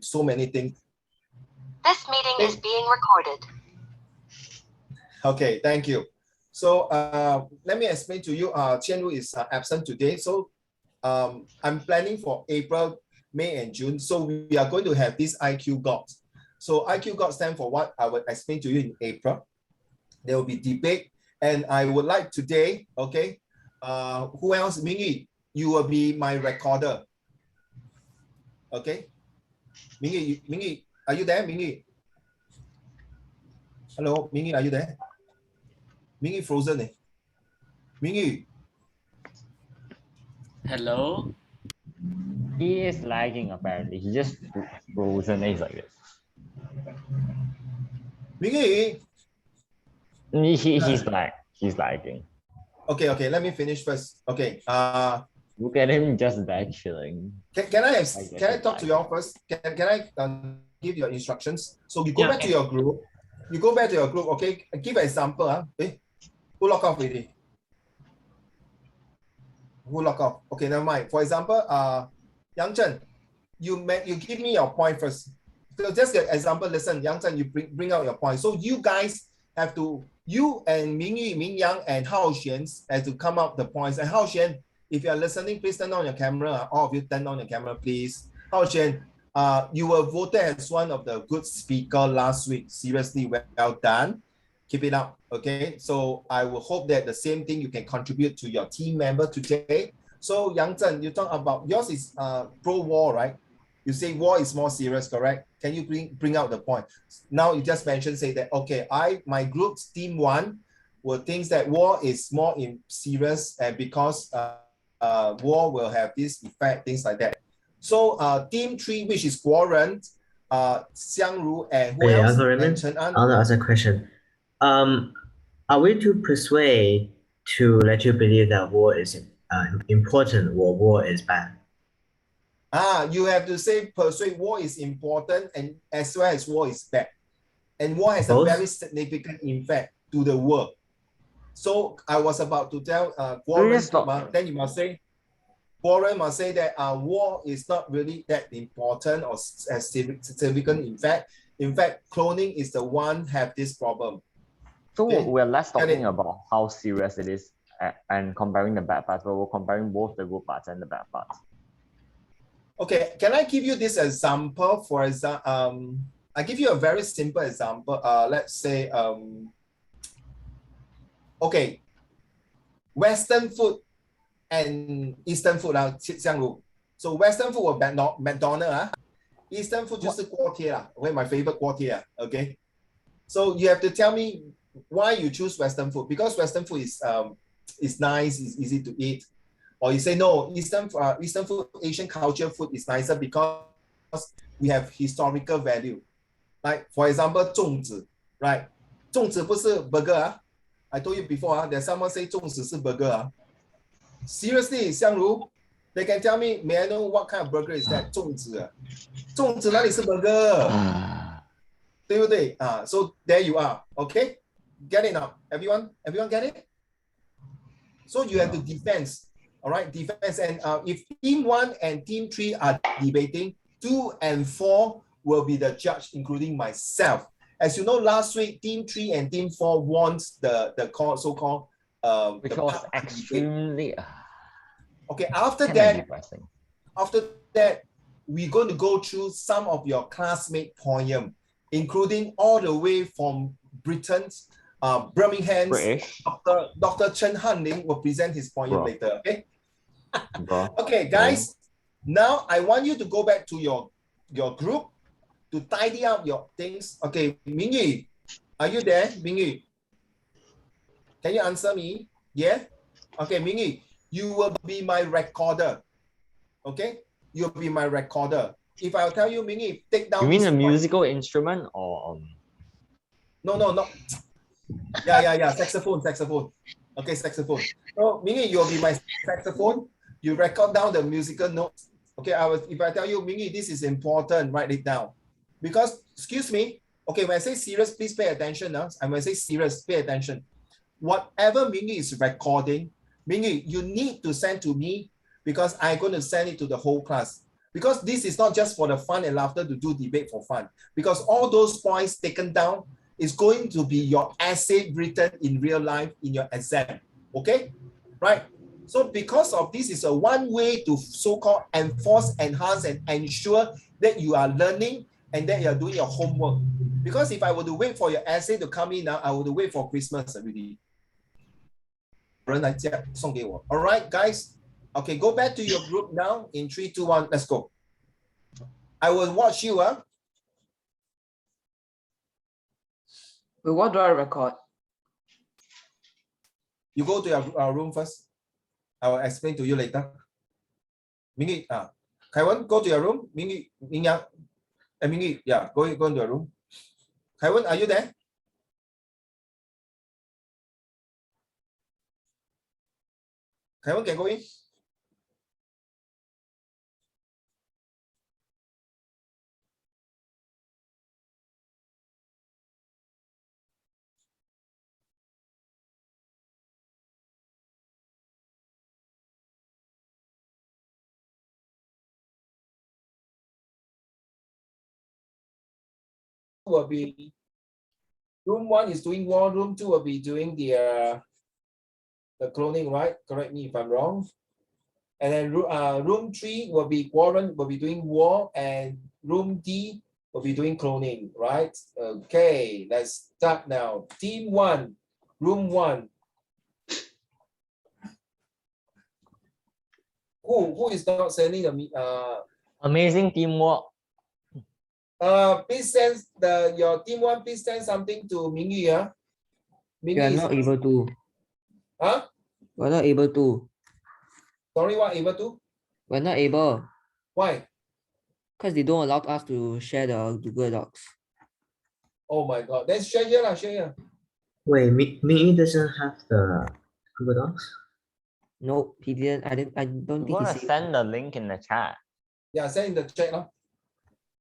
so many things. This meeting is being recorded. Okay, thank you. So let me explain to you. Qianru is absent today. So I'm planning for April, May, and June. So we are going to have this IQ GOT. So IQ GOT stands for what I will explain to you in April. There will be debate. And I would like today, okay, who else? Mingyi, you will be my recorder. Okay? Mingyi, are you there, Mingyi? Hello, Mingyi, are you there? Mingyi frozen. Mingyi. Hello? He is lagging apparently. He just frozen. He's like this. Mingyi. He's lagging. Okay, let me finish first. Okay. Look at him just there chilling. Can I talk to you all first? Can I give your instructions? So you go back to your group. You go back to your group, okay? Give an example. Who lock off already? Who lock off? Okay, never mind. For example, Yang Chen, you give me your point first. So just an example, listen, Yang Chen, you bring out your point. So you guys have to, you and Mingyi, Mingyang, and Hao Xuan have to come up the points. And Hao Xuan, if you are listening, please turn on your camera. All of you turn on your camera, please. Hao Xuan, you were voted as one of the good speaker last week. Seriously, well done. Keep it up, okay? So I will hope that the same thing you can contribute to your team member today. So Yang Zhen, you talk about, yours is pro-war, right? You say war is more serious, correct? Can you bring out the point? Now you just mentioned, say that, okay, my group's team 1 will think that war is more serious and because war will have this effect, things like that. So team 3, which is Guoren, Xiangru, and who else? I want to ask a question. Are we to persuade to let you believe that war is important or war is bad? You have to say persuade war is important and as well as war is bad. And war has a very significant impact to the world. So I was about to tell Guoren, then you must say, Guoren must say that war is not really that important or as significant in fact. In fact, cloning is the one have this problem. So okay? we're less talking about how serious it is and comparing the bad parts, but we're comparing both the good parts and the bad parts. Okay, can I give you this example? For example, I give you a very simple example. Let's say, okay, Western food and Eastern food So Western food was McDonald's. Eastern food 就是锅贴啦. Okay, my favorite 锅贴. Okay, so you have to tell me why you choose Western food, because Western food is nice, it's easy to eat. Or you say no, Eastern food, Asian culture food is nicer because we have historical value. Like for example, 粽子, right? 粽子不是 burger. I told you before, there's someone say 粽子是 burger. Seriously, Xiangru, they can tell me, may I know what kind of burger is that? 粽子. 粽子哪里是 burger? 对不对? So there you are. Okay? Get it now. Everyone get it? So you have to defense. All right, defense. And if team 1 and team 3 are debating, 2 and 4 will be the judge, including myself. As you know, last week, team 3 and team 4 won the so-called which was extremely okay. After that, we're going to go through some of your classmate poem, including all the way from Britain's Birmingham. Dr. Chen Hanling will present his poem later. Okay. Okay, guys. Now I want you to go back to your group to tidy up your things. Okay, Mingyi, are you there, Mingyi? Can you answer me? Yeah. Okay, Mingyi, you will be my recorder. Okay, you'll be my recorder. If I tell you, Mingyi, take down. You mean a musical instrument or? No. Yeah. Saxophone. Okay, saxophone. So, Mingyi, you'll be my saxophone. You record down the musical notes. Okay, if I tell you, Mingyi, this is important, write it down. Because, excuse me, okay, when I say serious, please pay attention. And when I say serious, pay attention. Whatever Mingyi is recording, Mingyi, you need to send to me because I'm going to send it to the whole class. Because this is not just for the fun and laughter to do debate for fun. Because all those points taken down is going to be your essay written in real life in your exam. Okay? Right? So because of this is a one way to so-called enforce, enhance, and ensure that you are learning and that you are doing your homework. Because if I were to wait for your essay to come in now, I would wait for Christmas already. All right, guys. Okay, go back to your group now. In 3, 2, 1, let's go. I will watch you. Wait, what do I record? You go to your room first. I will explain to you later. Mingy, Kaiwan, go to your room. Mingy, Mingyang, and Mingy, yeah, go into your room. Kaiwan, are you there? Kaiwan can go in. Will be room 1 is doing war, room 2 will be doing the cloning, right? Correct me if I'm wrong. And then room 3 will be Warren will be doing war, and room D will be doing cloning, right? Okay, let's start now. Team 1, room 1. Who is not sending the Amazing teamwork. please send your team 1, please send something to Mingyu, yeah? We are not able to. Huh? We're not able to. Sorry, what able to? We're not able. Why? Because they don't allow us to share the Google Docs. Oh my god. Then share here, share here. Wait, Me doesn't have the Google Docs? No, he didn't. I don't I'm think gonna he send the link in the chat. Yeah, send in the chat.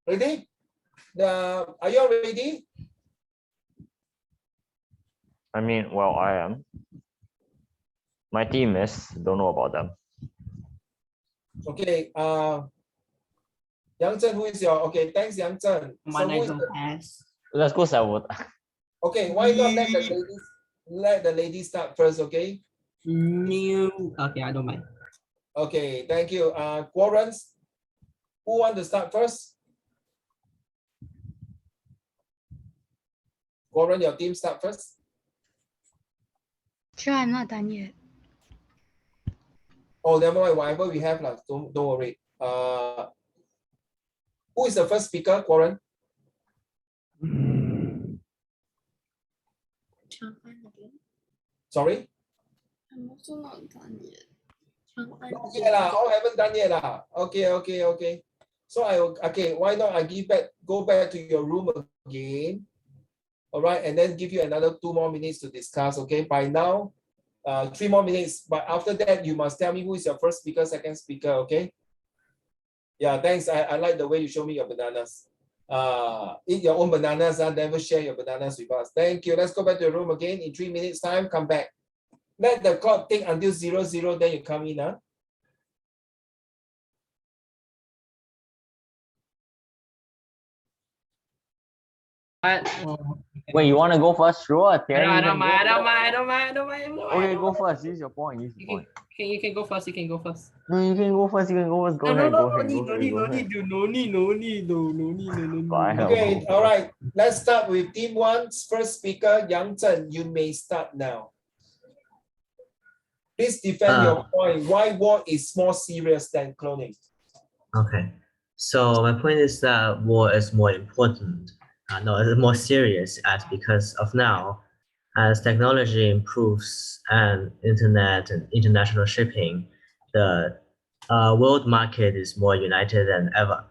Ready? Are you all ready? I mean, well, I am. My team is, don't know about them. Okay. Yang Zhen, who is your okay? Thanks, Yang Zhen. So who is pass. Let's go, Salwood. okay, why not let the ladies start first, okay? New. Okay, I don't mind. Okay, thank you. Warrens, who want to start first? Warren, your team start first. Sure, I'm not done yet. Oh, never mind, whatever we have, don't worry. Who is the first speaker, Warren? Sorry? I'm also not done yet. Not yet lah, all haven't done yet lah. Okay. So why not I go back to your room again. All right, and then give you another 2 more minutes to discuss. Okay, by now, 3 more minutes. But after that, you must tell me who is your first speaker, second speaker. Okay. Yeah, thanks. I like the way you show me your bananas. Eat your own bananas. Never share your bananas with us. Thank you. Let's go back to your room again. In 3 minutes time, come back. Let the clock tick until 00, then you come in. Wait, you want to go first? Sure. I don't mind. Okay, go first. Use your point. You can go first. No, you can go first. Go ahead. No need. Fine. Okay, all right. Let's start with team 1's first speaker, Yang Zhen. You may start now. Please defend your point. Why war is more serious than cloning? Okay. So my point is that war is more important. It's more serious because of now, as technology improves and internet and international shipping, the world market is more united than ever.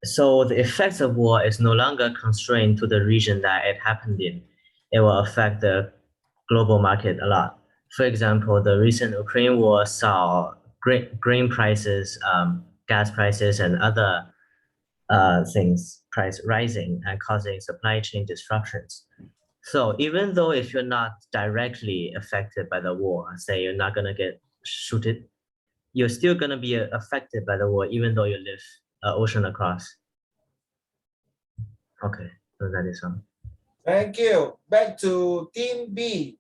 So the effects of war is no longer constrained to the region that it happened in. It will affect the global market a lot. For example, the recent Ukraine war saw grain prices, gas prices, and other things price rising and causing supply chain disruptions. So even though if you're not directly affected by the war, say you're not gonna get shooted, you're still gonna be affected by the war, even though you live ocean across. Okay, so that is all. Thank you. Back to Team B.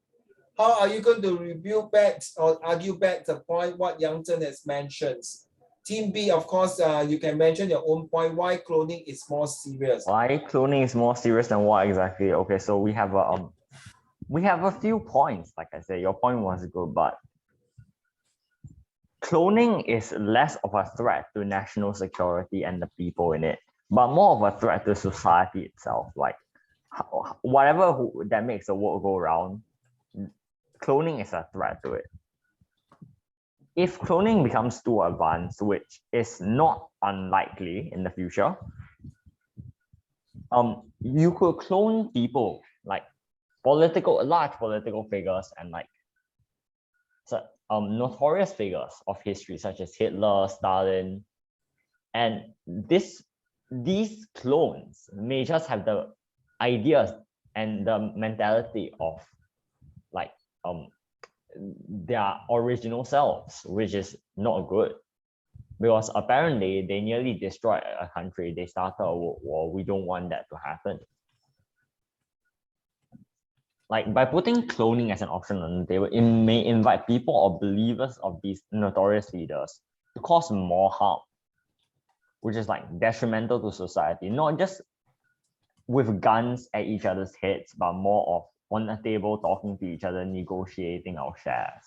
How are you going to review back or argue back the point what Yang Zhen has mentioned? Team B, of course, you can mention your own point. Why cloning is more serious? Why cloning is more serious than what exactly? Okay, so we have a few points. Like I said, your point was good, but cloning is less of a threat to national security and the people in it, but more of a threat to society itself. Like whatever that makes the world go round, cloning is a threat to it. If cloning becomes too advanced, which is not unlikely in the future, you could clone people like large political figures and like notorious figures of history such as Hitler, Stalin, and these clones may just have the ideas and the mentality of like their original selves, which is not good, because apparently they nearly destroyed a country. They started a world war. We don't want that to happen. Like by putting cloning as an option on the table, it may invite people or believers of these notorious leaders to cause more harm, which is like detrimental to society, not just with guns at each other's heads, but more of on a table talking to each other, negotiating our shares.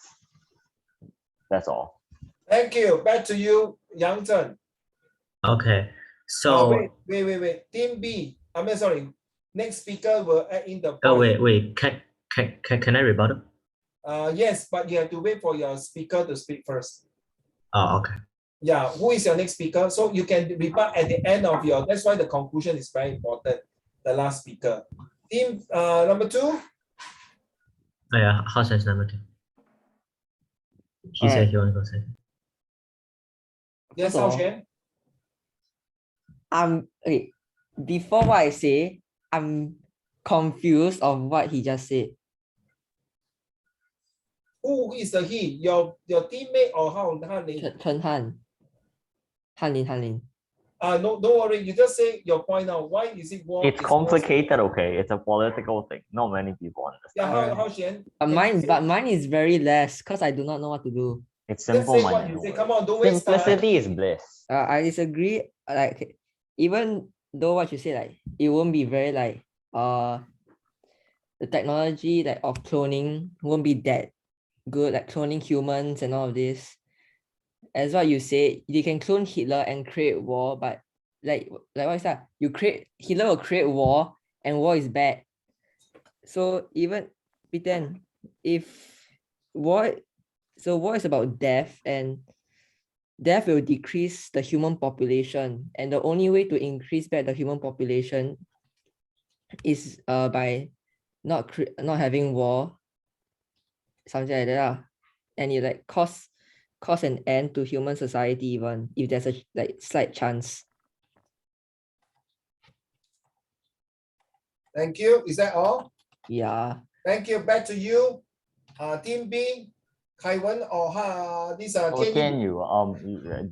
That's all. Thank you. Back to you, Yang Zhen. Okay, so wait. Team B. I mean, sorry. Next speaker will add in the point. oh wait. Can I rebuttal? Yes, but you have to wait for your speaker to speak first. Oh, okay. Yeah, who is your next speaker? So you can rebut at the end of your. That's why the conclusion is very important. The last speaker. Team number 2. Oh yeah, Hao says number 2. He said Alright. he wants to go second. Yes, That's all. Hao Xuan. Okay. Before what I say, I'm confused of what he just said. Who is the he? Your teammate or Han-Lin? Chen Han. Han Lin. No, don't worry. You just say your point now. Why is it war? It's complicated, okay? It's a political thing. Not many people understand. Yeah, Hao Xuan. But mine is very less because I do not know what to do. It's Just simple, say what man. you say. Come on, don't waste time. Simplicity is bliss. I disagree. Like even though what you say, like it won't be very like the technology like of cloning won't be that good, like cloning humans and all of this. As what you say, you can clone Hitler and create war, but like what is that? Hitler will create war, and war is bad. So even pretend if war is about death, and death will decrease the human population, and the only way to increase back the human population is by not having war, something like that, and it like cause an end to human society even if there's a like slight chance. Thank you. Is that all? Yeah. Thank you. Back to you. Team B, Kai Wen or these are Can you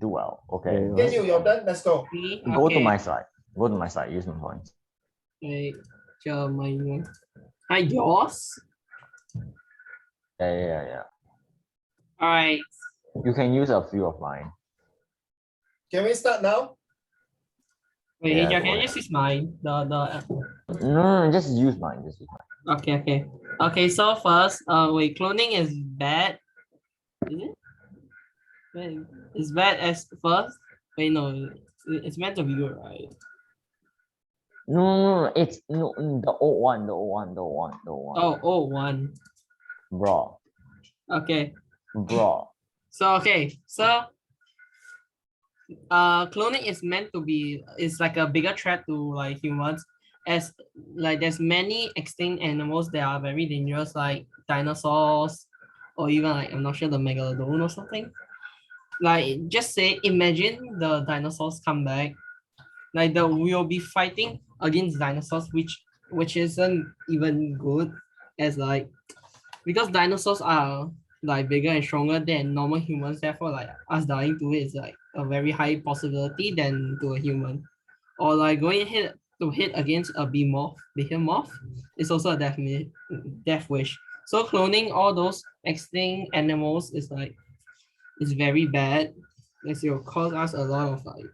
do well? Okay. Can you? You're done. Let's go. Go to my side. Go to my side. Use my points. Okay, chờ mình. Yours? Yeah. All right. You can use a few of mine. Can we start now? Wait, Yeah, can go I ahead. just use mine? No, just use mine. Just use mine. Okay. So first, wait, cloning is bad. Is it? Wait, it's bad as first. Wait, no, it's meant to be good, right? No, it's the old one. Oh, one. Bro. Okay. Bro. So cloning is meant to be, it's like a bigger threat to like humans, as like there's many extinct animals that are very dangerous, like dinosaurs, or even like I'm not sure, the megalodon or something. Like just say, imagine the dinosaurs come back, like we'll be fighting against dinosaurs, which isn't even good, as like because dinosaurs are like bigger and stronger than normal humans. Therefore, like us dying to it is like a very high possibility than to a human. Or like going ahead to hit against a behemoth is also a death wish. So cloning all those extinct animals is like it's very bad. It's will cause us a lot of like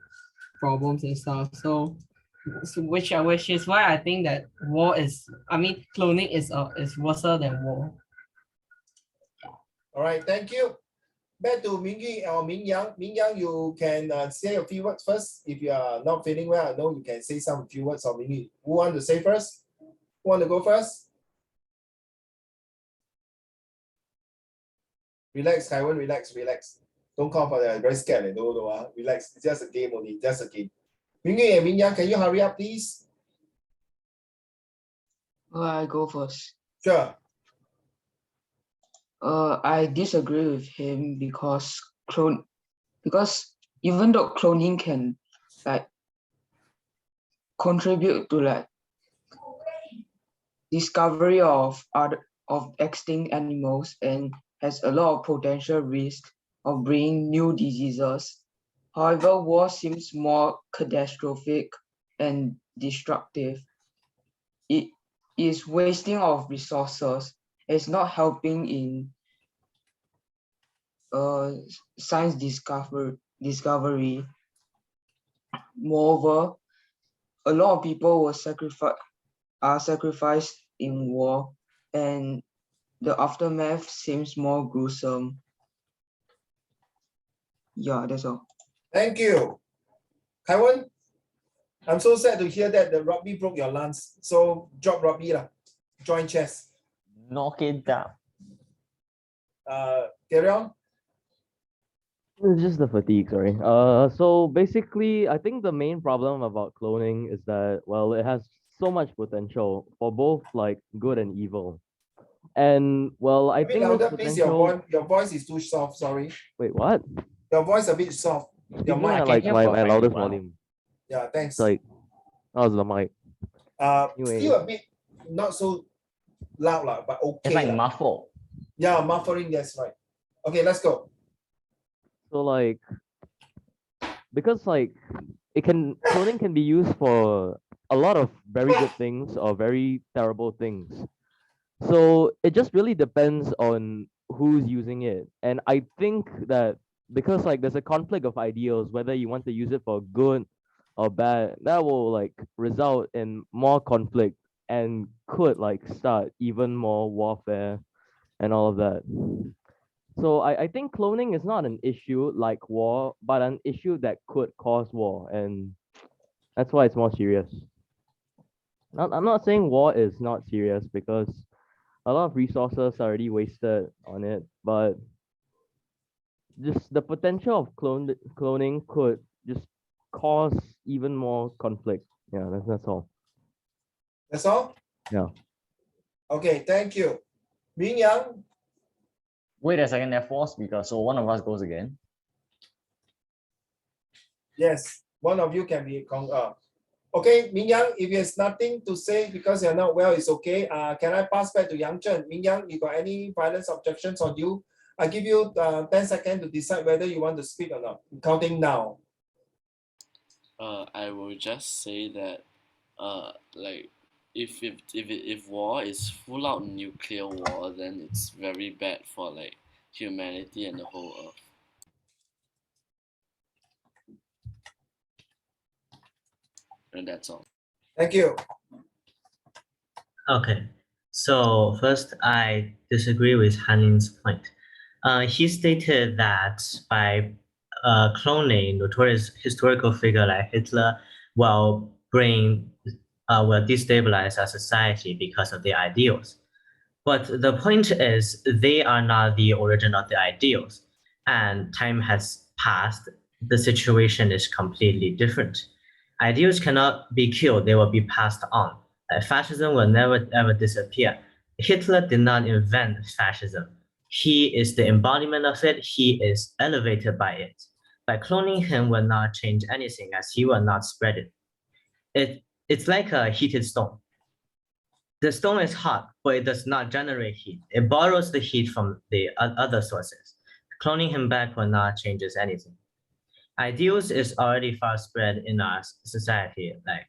problems and stuff. So which is why I think that cloning is worse than war. All right, thank you. Back to Mingyi or Mingyang. Mingyang, you can say a few words first. If you are not feeling well, I know you can say some few words. Or Mingyi, who want to say first? Who want to go first? Relax, Kaiwan, relax. Don't come for that. Very scared. No, relax. It's just a game only. Just a game. Mingyi and Mingyang, can you hurry up, please? I go first. Sure. I disagree with him because even though cloning can like contribute to like discovery of extinct animals and has a lot of potential risk of bringing new diseases. However, war seems more catastrophic and destructive. It is wasting of resources. It's not helping in science discovery. Moreover, a lot of people were sacrificed in war, and the aftermath seems more gruesome. Yeah, that's all. Thank you. Kaiwan, I'm so sad to hear that the rugby broke your lance. So drop rugby lah. Join chess. Knock it down. Carry on. It's just the fatigue, sorry. So basically, I think the main problem about cloning is that, well, it has so much potential for both like good and evil. And well, I think this louder, please. potential. Your voice is too soft. Sorry. Wait, what? Your voice a bit soft. Your Speaking mic. at like hear my perfectly loudest well. volume. Yeah, thanks. It's like, how's the mic? Anyway. Still a bit not so loud lah, but okay. It's like lah. muffled. Yeah, muffling. That's right. Okay, let's go. So like, because like cloning can be used for a lot of very good things or very terrible things. So it just really depends on who's using it. And I think that because like there's a conflict of ideals, whether you want to use it for good or bad, that will like result in more conflict and could like start even more warfare and all of that. So I think cloning is not an issue like war, but an issue that could cause war, and that's why it's more serious. I'm not saying war is not serious because a lot of resources are already wasted on it, but just the potential of cloning could just cause even more conflict. Yeah, that's all. That's all? Yeah. Okay, thank you. Ming Yang, Wait a second, there are 4 speakers, so one of us goes again. yes, one of you can be okay, Ming Yang, if there's nothing to say because you're not well, it's okay. Can I pass back to Yang Chen? Ming Yang, you got any violence objections on you? I give you 10 seconds to decide whether you want to speak or not. Counting now. I will just say that like if war is full out nuclear war, then it's very bad for like humanity and the whole earth. And that's all. Thank you. Okay, so first I disagree with Hanin's point. He stated that by cloning notorious historical figure like Hitler will destabilize our society because of their ideals. But the point is they are not the origin of the ideals, and time has passed. The situation is completely different. Ideals cannot be killed, they will be passed on. Fascism will never ever disappear. Hitler did not invent fascism. He is the embodiment of it. He is elevated by it. By cloning him will not change anything as he will not spread it. It's like a heated stone. The stone is hot, but it does not generate heat. It borrows the heat from the other sources. Cloning him back will not changes anything. Ideals is already far spread in our society, like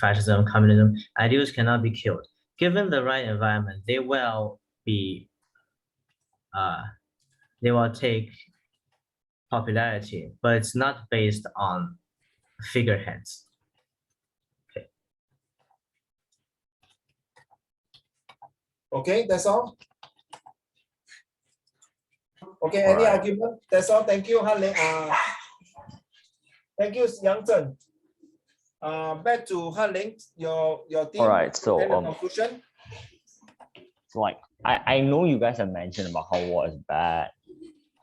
fascism, communism. Ideals cannot be killed. Given the right environment, they will take popularity, but it's not based on figureheads. Okay, that's all. Okay, any argument? That's all. Thank you, Han Ling. Thank you, Yang Zhen. Back to Han Ling, your team. All right, so conclusion. So like I know you guys have mentioned about how war is bad,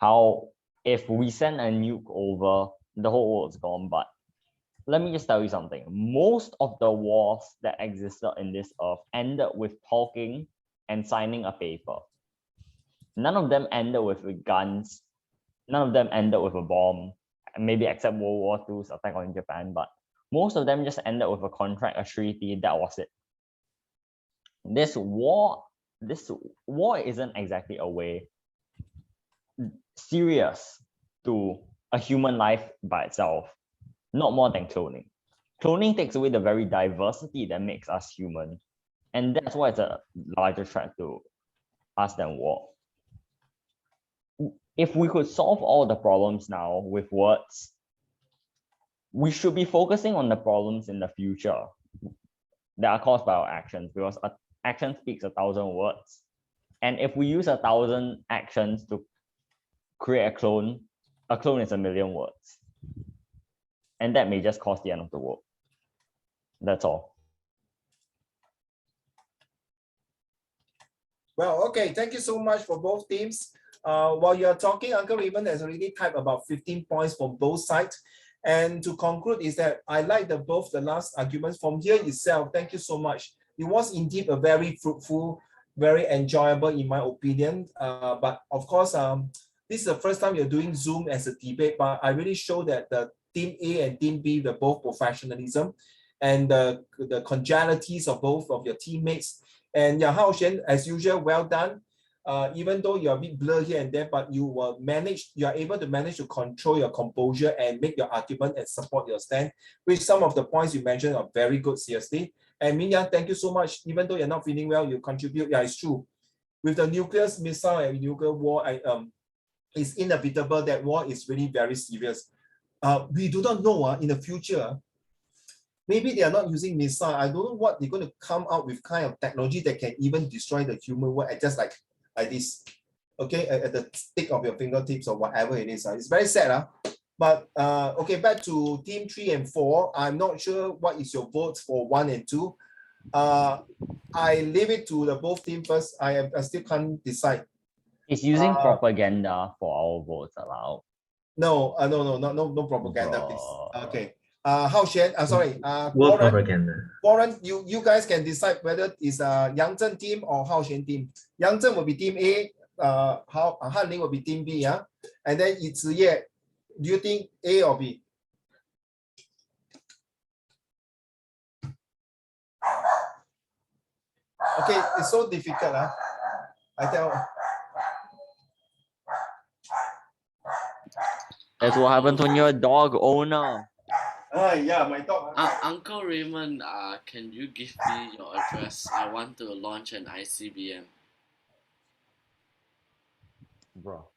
how if we send a nuke over, the whole world's gone. But let me just tell you something. Most of the wars that existed in this earth ended with talking and signing a paper. None of them ended with guns. None of them ended with a bomb, maybe except World War II's attack on Japan. But most of them just ended with a contract, a treaty. That was it. This war isn't exactly a way serious to a human life by itself, not more than cloning. Cloning takes away the very diversity that makes us human, and that's why it's a larger threat to us than war. If we could solve all the problems now with words, we should be focusing on the problems in the future that are caused by our actions, because action speaks 1,000 words. And if we use 1,000 actions to create a clone is 1,000,000 words. And that may just cause the end of the world. That's all. Well, okay, thank you so much for both teams. While you're talking, Uncle Raymond has already typed about 15 points from both sides. And to conclude is that I like both the last arguments from here itself. Thank you so much. It was indeed a very fruitful, very enjoyable in my opinion. But of course, this is the first time you're doing Zoom as a debate, but I really show that the Team A and Team B were both professionalism and the congenialities of both of your teammates. And yeah, Hao Xuan, as usual, well done. Even though you're a bit blurred here and there, but you are able to manage to control your composure and make your argument and support your stand, which some of the points you mentioned are very good, seriously. And Min Yang, thank you so much. Even though you're not feeling well, you contribute. Yeah, it's true. With the nuclear missile and nuclear war, it's inevitable that war is really very serious. We do not know in the future, maybe they are not using missile. I don't know what they're going to come out with kind of technology that can even destroy the human world just like this, okay, at the stick of your fingertips or whatever it is. It's very sad. But okay, back to team 3 and 4. I'm not sure what is your votes for 1 and 2. I leave it to the both teams first. I still can't decide. Is using propaganda for our votes allowed? No, no propaganda, please. Okay. Hao Xuan, sorry. Warren, you guys can decide whether it's Yang Zhen team or Hao Xuan team. Yang Zhen will be team A, Han Ling will be team B, yeah? And then it's Ziye. Do you think A or B? Okay, it's so difficult. I tell. That's what happens when you're a dog owner. Yeah, my dog. Uncle Raymond, can you give me your address? I want to launch an ICBM. Bro.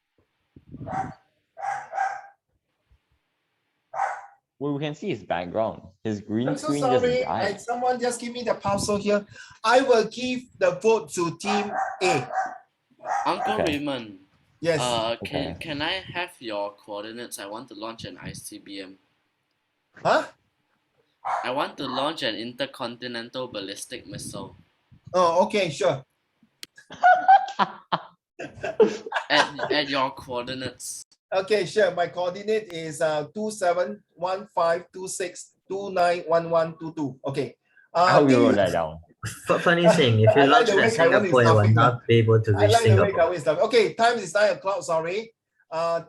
Well, we can see his background. His green screen just died. Someone just give me the parcel here. I will give the vote to team A. Uncle Raymond. Yes. Can I have your coordinates? I want to launch an ICBM. Huh? I want to launch an intercontinental ballistic missile. Oh, okay, sure. at your coordinates. Okay, sure. My coordinate is 271526291122. Okay. I hope you wrote that down. Funny thing, if you launch at Singapore, you will not be able to reach Singapore. Okay, time is 9 o'clock, sorry.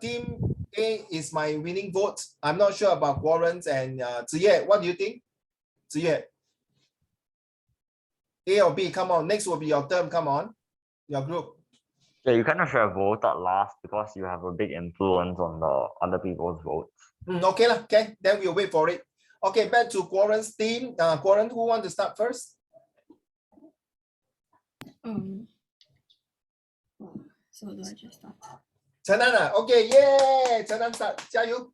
Team A is my winning vote. I'm not sure about Warren's and Ziye. What do you think? Ziye. A or B? Come on. Next will be your term. Come on. Your group. Yeah, you kind of should have voted last because you have a big influence on the other people's votes. Okay, okay. Then we'll wait for it. Okay, back to Quarren's team. Quarren, who want to start first? So do I just start? Chenan, okay, yay! Chenan start. 加油.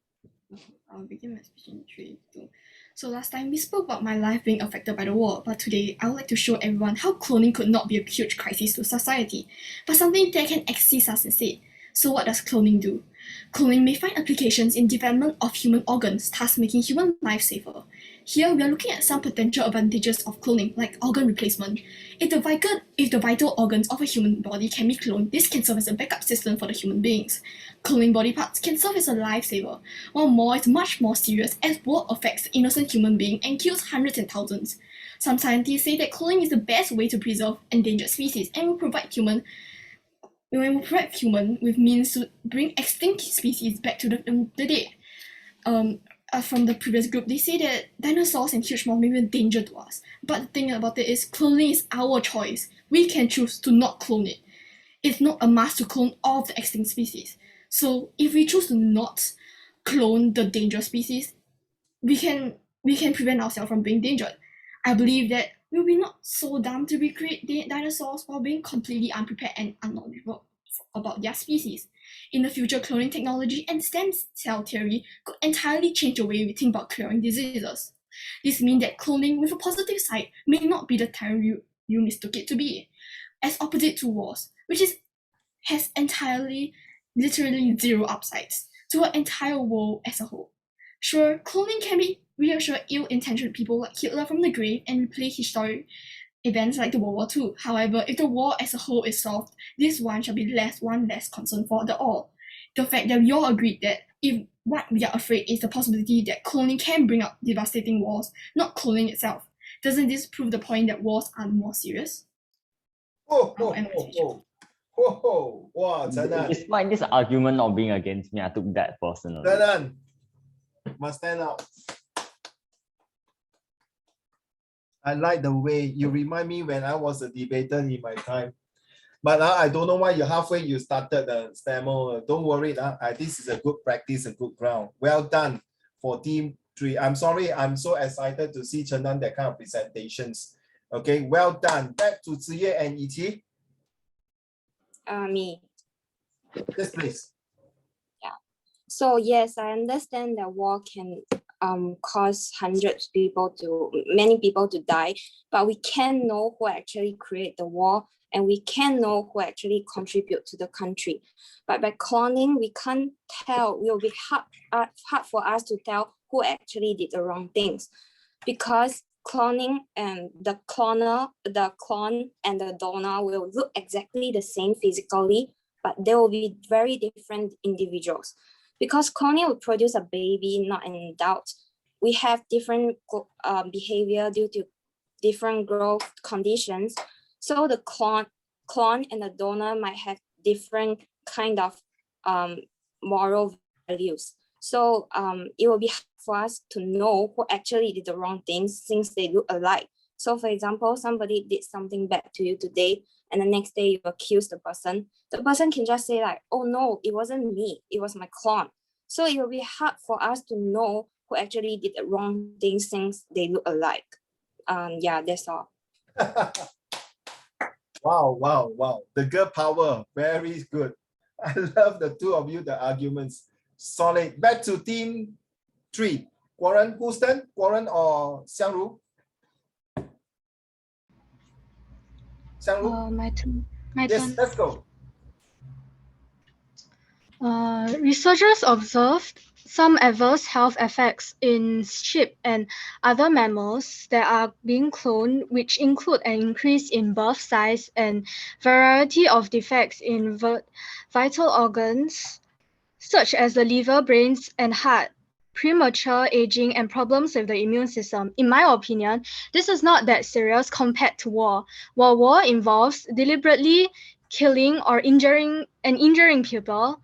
I'll begin my speech in 3, 2. So last time we spoke about my life being affected by the war, but today I would like to show everyone how cloning could not be a huge crisis to society, but something that can assist us instead. So what does cloning do? Cloning may find applications in development of human organs, thus making human life safer. Here we are looking at some potential advantages of cloning, like organ replacement. If the vital organs of a human body can be cloned, this can serve as a backup system for the human beings. Cloning body parts can serve as a lifesaver, while more is much more serious as war affects innocent human beings and kills hundreds and thousands. Some scientists say that cloning is the best way to preserve endangered species and will provide human with means to bring extinct species back to the day. From the previous group, they say that dinosaurs and huge moths may be a danger to us. But the thing about it is, cloning is our choice. We can choose to not clone it. It's not a must to clone all of the extinct species. So if we choose to not clone the dangerous species, we can prevent ourselves from being endangered. I believe that we'll be not so dumb to recreate dinosaurs while being completely unprepared and unknowledgeable about their species. In the future, cloning technology and stem cell theory could entirely change the way we think about curing diseases. This means that cloning with a positive side may not be the time you mistook it to be, as opposite to wars, which has literally zero upsides to our entire world as a whole. Sure, cloning can reassure ill-intentioned people like Hitler from the grave and replay historic events like the World War II. However, if the war as a whole is solved, this one shall be one less concern for the all. The fact that we all agreed that if what we are afraid is the possibility that cloning can bring up devastating wars, not cloning itself, doesn't this prove the point that wars are more serious? Wow, Chenan. Despite this argument not being against me, I took that personally. Chenan, must stand up. I like the way you remind me when I was a debater in my time. But I don't know why halfway you started the stammer. Don't worry. This is a good practice, a good ground. Well done for team 3. I'm sorry, I'm so excited to see Chenan that kind of presentations. Okay, well done. Back to Ziye and Yiqi. Me. Yes, please. Yeah. So yes, I understand that war can cause many people to die, but we can know who actually create the war, and we can know who actually contribute to the country. But by cloning, we can't tell. It will be hard for us to tell who actually did the wrong things, because cloning and the clone and the donor will look exactly the same physically, but they will be very different individuals. Because cloning will produce a baby, not an adult. We have different behavior due to different growth conditions. So the clone and the donor might have different kind of moral values. So it will be hard for us to know who actually did the wrong things since they look alike. So for example, somebody did something bad to you today, and the next day you accuse the person can just say like, oh no, it wasn't me, it was my clone. So it will be hard for us to know who actually did the wrong things since they look alike. Yeah, that's all. Wow. The girl power, very good. I love the two of you, the arguments. Solid. Back to team 3. Quarren, who's turn? Quarren or Xiangru? Xiangru? My turn. Yes, let's go. Researchers observed some adverse health effects in sheep and other mammals that are being cloned, which include an increase in birth size and variety of defects in vital organs, such as the liver, brains, and heart, premature aging, and problems with the immune system. In my opinion, this is not that serious compared to war. While war involves deliberately killing or injuring people,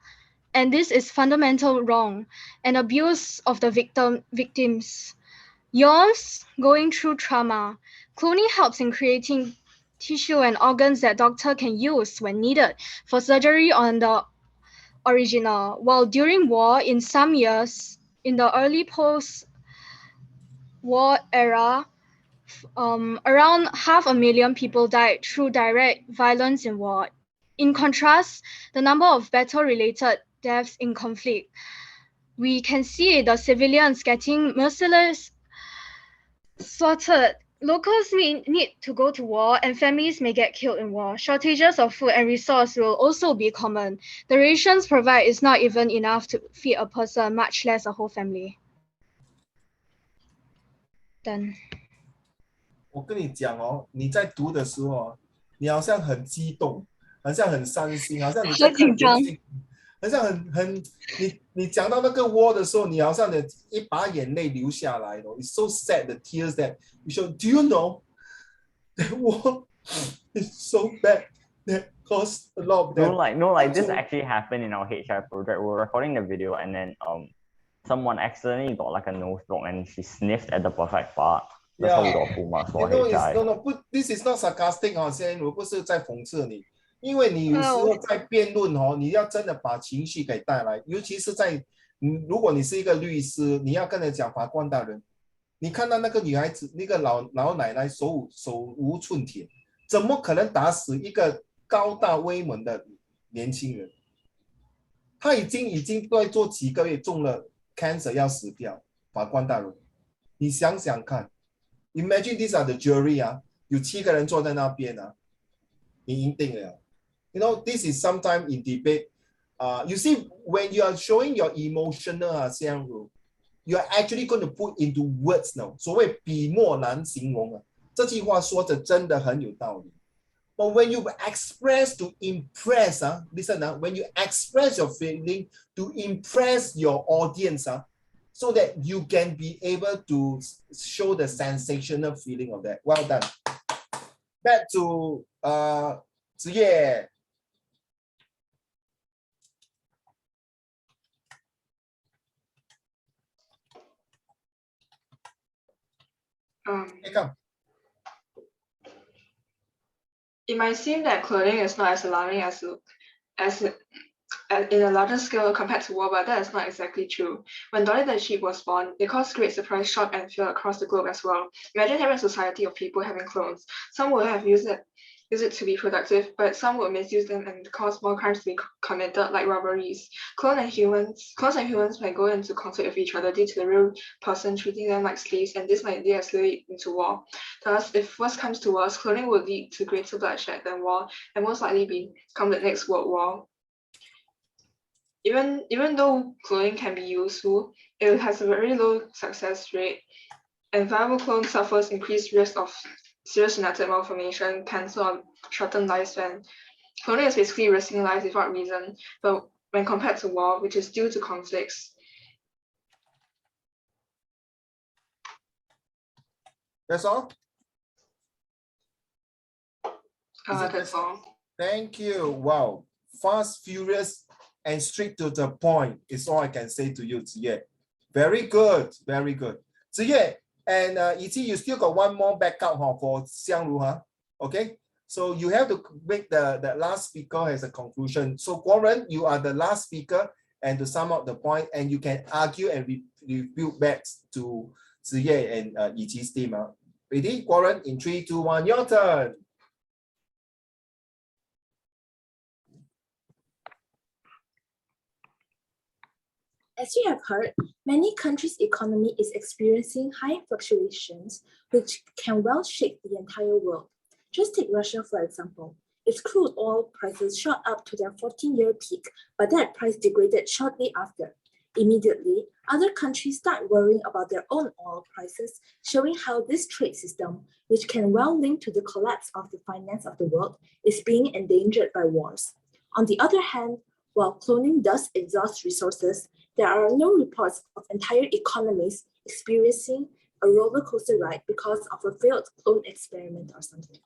and this is fundamental wrong and abuse of the victims. Yawns going through trauma. Cloning helps in creating tissue and organs that doctor can use when needed for surgery on the original. While during war, in some years, in the early post-war era, around 500,000 people died through direct violence in war. In contrast, the number of battle-related deaths in conflict, we can see the civilians getting merciless slaughtered. Locals may need to go to war and families may get killed in war. Shortages of food and resource will also be common. The rations provided is not even enough to feed a person, much less a whole family. Done. 我跟你讲哦，你在读的时候哦，你好像很激动，好像很伤心，好像你在看连续，好像你讲到那个 war 的时候，你好像的一把眼泪流下来了。It's so sad, the tears that you show. Do you know that war is so bad that caused a lot of them? No, like this actually happened in our HR project. We were recording the video and then someone accidentally got like a nose block and she sniffed at the perfect part. That's how we got full marks for HI. No, this is not sarcastic 哦，先我不是在讽刺你，因为你有时候在辩论哦，你要真的把情绪给带来，尤其是在如果你是一个律师，你要跟人讲法官大人，你看到那个女孩子那个老奶奶手无寸铁，怎么可能打死一个高大威猛的年轻人？他已经在做几个月中了 cancer 要死掉，法官大人，你想想看。Imagine these are the jury 啊，有7个人坐在那边啊，你赢定了。You know, this is sometimes in debate. You see, when you are showing your emotional 相如 you are actually going to put into words now. 所谓笔墨难形容啊，这句话说的真的很有道理。But when you express to impress, listen, when you express your feeling to impress your audience, so that you can be able to show the sensational feeling of that. Well done. Back to 职业。Come. It might seem that cloning is not as alarming as in a larger scale compared to war, but that is not exactly true. When Dolly the sheep was born, it caused great surprise, shock, and fear across the globe as well. Imagine having a society of people having clones. Some would have used it to be productive, but some would misuse them and cause more crimes to be committed, like robberies. Clones and humans might go into conflict with each other due to the real person treating them like slaves, and this might de-escalate into war. Thus, if worse comes to worse, cloning would lead to greater bloodshed than war, and most likely become the next World War. Even though cloning can be useful, it has a very low success rate, and viable clone suffers increased risk of serious genetic malformation, cancer, or shortened lifespan. Cloning is basically risking life without reason, but when compared to war, which is due to conflicts. That's all? That's all. Thank you. Wow. Fast, furious, and straight to the point is all I can say to you, Ziye. Very good, very good. Ziye, and Yi, you still got one more backup for Xiangru, huh? Okay, so you have to make the last speaker as a conclusion. So Guoren, you are the last speaker, and to sum up the point, and you can argue and rebuild back to Ziye and Yi's team. Ready, Guoren, in 3, 2, 1, your turn. As you have heard, many countries' economy is experiencing high fluctuations, which can well shake the entire world. Just take Russia, for example. Its crude oil prices shot up to their 14-year peak, but that price degraded shortly after. Immediately, other countries start worrying about their own oil prices, showing how this trade system, which can well link to the collapse of the finance of the world, is being endangered by wars. On the other hand, while cloning does exhaust resources, there are no reports of entire economies experiencing a roller coaster ride because of a failed clone experiment or something.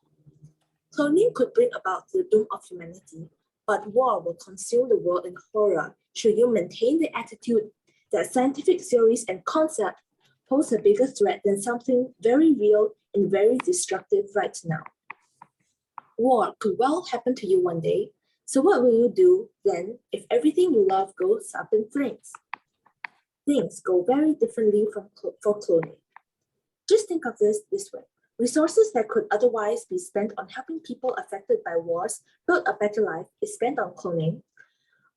Cloning could bring about the doom of humanity, but war will consume the world in horror should you maintain the attitude that scientific theories and concepts pose a bigger threat than something very real and very destructive right now. War could well happen to you one day, so what will you do then if everything you love goes up in flames? Things go very differently for cloning. Just think of this way. Resources that could otherwise be spent on helping people affected by wars build a better life is spent on cloning.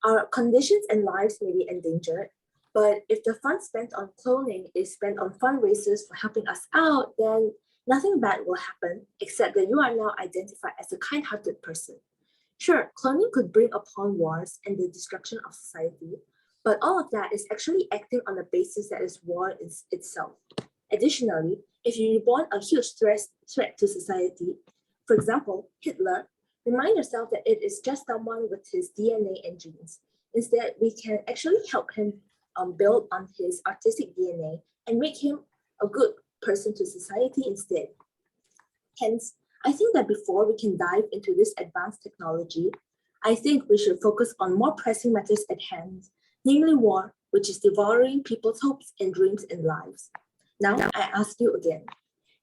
Our conditions and lives may be endangered, but if the funds spent on cloning is spent on fundraisers for helping us out, then nothing bad will happen except that you are now identified as a kind-hearted person. Sure, cloning could bring upon wars and the destruction of society, but all of that is actually acting on the basis that is war itself. Additionally, if you reborn a huge threat to society, for example, Hitler, remind yourself that it is just someone with his DNA and genes. Instead, we can actually help him build on his artistic DNA and make him a good person to society instead. Hence, I think that before we can dive into this advanced technology, I think we should focus on more pressing matters at hand, namely war, which is devouring people's hopes and dreams and lives. Now, I ask you again.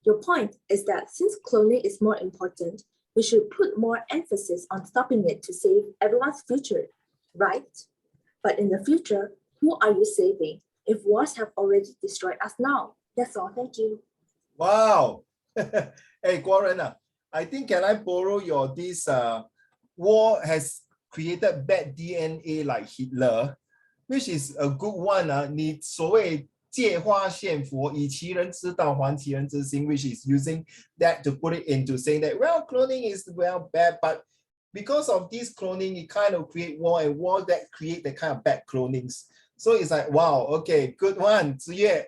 Your point is that since cloning is more important, we should put more emphasis on stopping it to save everyone's future, right? But in the future, who are you saving if wars have already destroyed us now? That's all. Thank you. Wow. Hey, Guoren, I think can I borrow your this war has created bad DNA like Hitler, which is a good one. 你所谓借花献佛，以其人之道还其人之心, which is using that to put it into saying that, well, cloning is bad, but because of this cloning, it kind of create war, and war that create the kind of bad clonings. So it's like, wow, okay, good one. So yeah,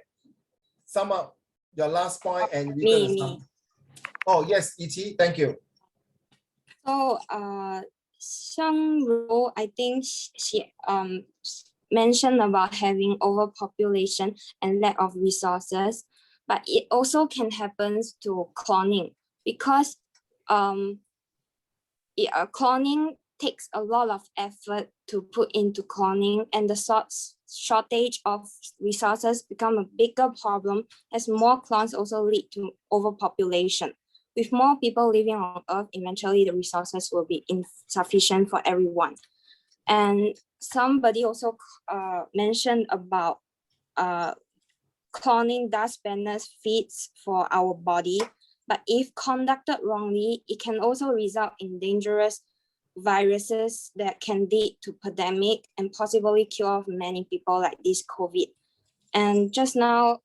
sum up your last point and we're gonna sum. Oh yes, Ichi, thank you. So Shang Ru, I think she mentioned about having overpopulation and lack of resources, but it also can happen to cloning because cloning takes a lot of effort to put into cloning, and the shortage of resources become a bigger problem as more clones also lead to overpopulation. With more people living on Earth, eventually the resources will be insufficient for everyone. And somebody also mentioned about cloning does benefits for our body, but if conducted wrongly, it can also result in dangerous viruses that can lead to pandemic and possibly kill off many people like this COVID. And just now,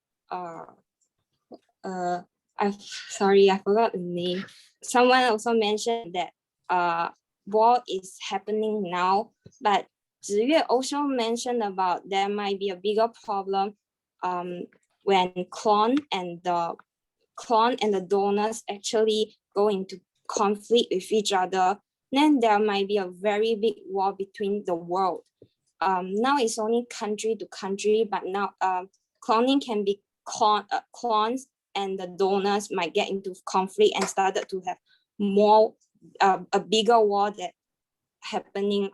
sorry, I forgot the name. Someone also mentioned that war is happening now, but Ziyue also mentioned about there might be a bigger problem when clone and the donors actually go into conflict with each other. Then there might be a very big war between the world. Now it's only country to country, but now cloning can be clones, and the donors might get into conflict and started to have more a bigger war that happening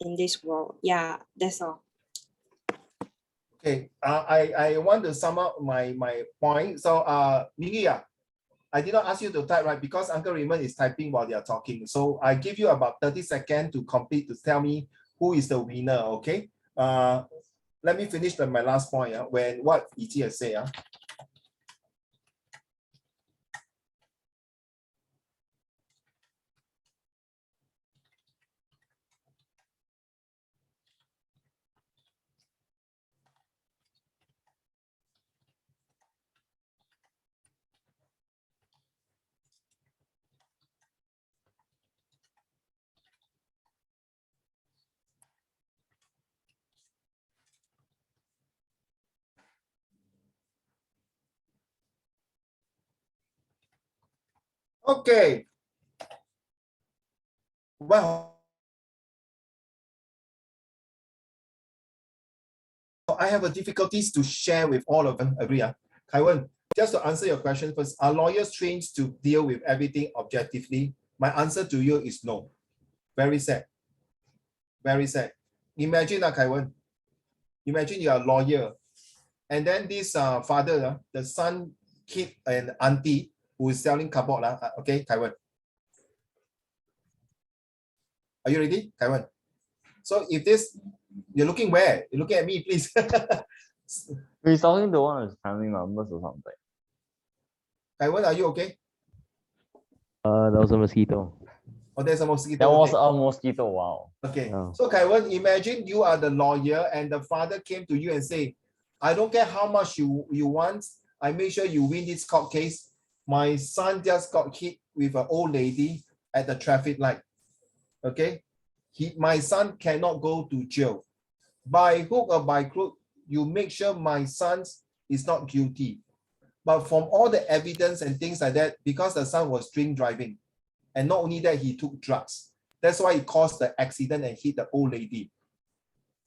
in this world. Yeah, that's all. Okay, I want to sum up my point. So Mingy, I did not ask you to type, right? Because Uncle Raymond is typing while they are talking. So I give you about 30 seconds to complete to tell me who is the winner, okay? Let me finish my last point, when what Ichi has said. Okay. Well, I have difficulties to share with all of them. Agree? Kaiwan, just to answer your question first, are lawyers trained to deal with everything objectively? My answer to you is no. Very sad. Very sad. Imagine, Kaiwan, imagine you are a lawyer And then this father, the son, kid, and auntie who is selling cardboard. Okay, Kaiwan. Are you ready, Kaiwan? So if this, you're looking where? You're looking at me, please. He's talking to one of his family members or something. Kaiwan, are you okay? That was a mosquito. Oh, there's a mosquito. There was okay. a mosquito. Wow. Okay. Oh. So Kaiwan, imagine you are the lawyer and the father came to you and say, I don't care how much you want. I make sure you win this court case. My son just got hit with an old lady at the traffic light. Okay. My son cannot go to jail. By hook or by crook, you make sure my son is not guilty. But from all the evidence and things like that, because the son was drink driving, and not only that, he took drugs. That's why it caused the accident and hit the old lady.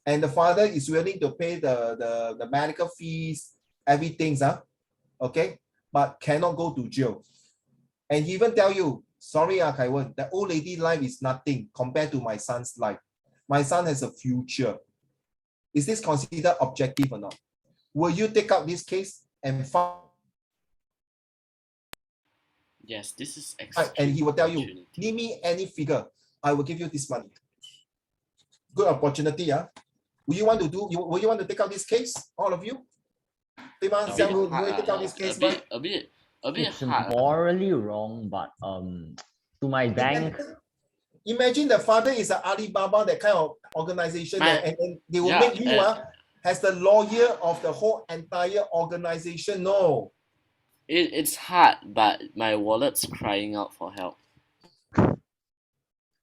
And the father is willing to pay the medical fees, everything, okay, but cannot go to jail. And he even tell you, sorry, Kaiwan, the old lady life is nothing compared to my son's life. My son has a future. Is this considered objective or not? Will you take up this case and fight? Yes, this is And he will tell you, give me any figure, I will give you this money. Good opportunity, Will you want to take out this case, all of you? A bit It's hard. morally wrong, but to my bank. Imagine the father is an Alibaba, that kind of organization, and they will make you as the lawyer of the whole entire organization. No. It's hard, but my wallet's crying out for help.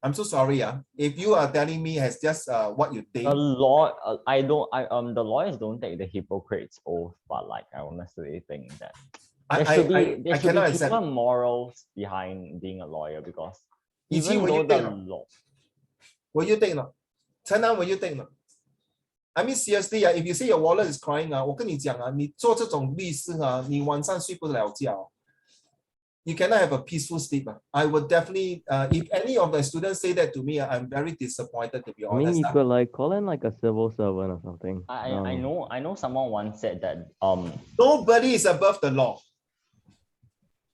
I'm so sorry. If you are telling me as just what you think. The law, the lawyers don't take the hypocrite's oath, but like I honestly think that there should be pure morals behind being a lawyer, because even though the law. Will you take no? Chen, will you take no? I mean seriously, if you say your wallet is crying, 我跟你讲你做这种律师你晚上睡不了觉。You cannot have a peaceful sleep. I would definitely, if any of the students say that to me, I'm very disappointed, to be honest. I mean, you could like call in like a civil servant or something. I know someone once said that nobody is above the law.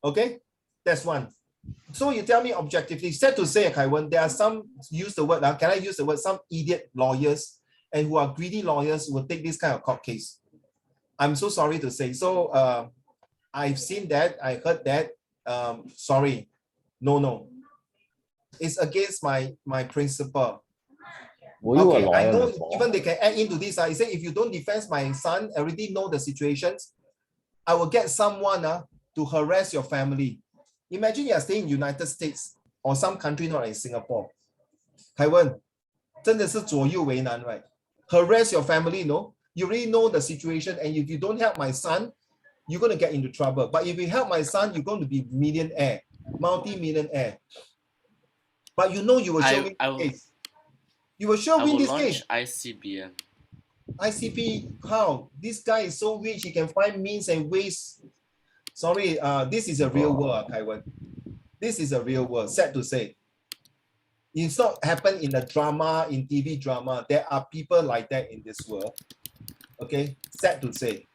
Okay, that's one. So you tell me objectively, sad to say, Kaiwan, there are some, use the word, can I use the word, some idiot lawyers and who are greedy lawyers will take this kind of court case. I'm so sorry to say. So I've seen that, I heard that. Sorry, no. It's against my principle. Okay, I know even they can add into this. I say if you don't defend my son, I already know the situations. I will get someone to harass your family. Imagine you are staying in United States or some country not in Singapore. Taiwan, 真的是左右为难, right? Harass your family, no? You already know the situation, and if you don't help my son, you're going to get into trouble. But if you help my son, you're going to be millionaire, multi-millionaire. But you know you will show me this case. You will show me this case. ICBM. ICP, how? This guy is so rich, he can find means and ways. Sorry, this is a real world, Kaiwan. This is a real world, sad to say. It's not happen in the drama, in TV drama. There are people like that in this world. Okay, sad to say.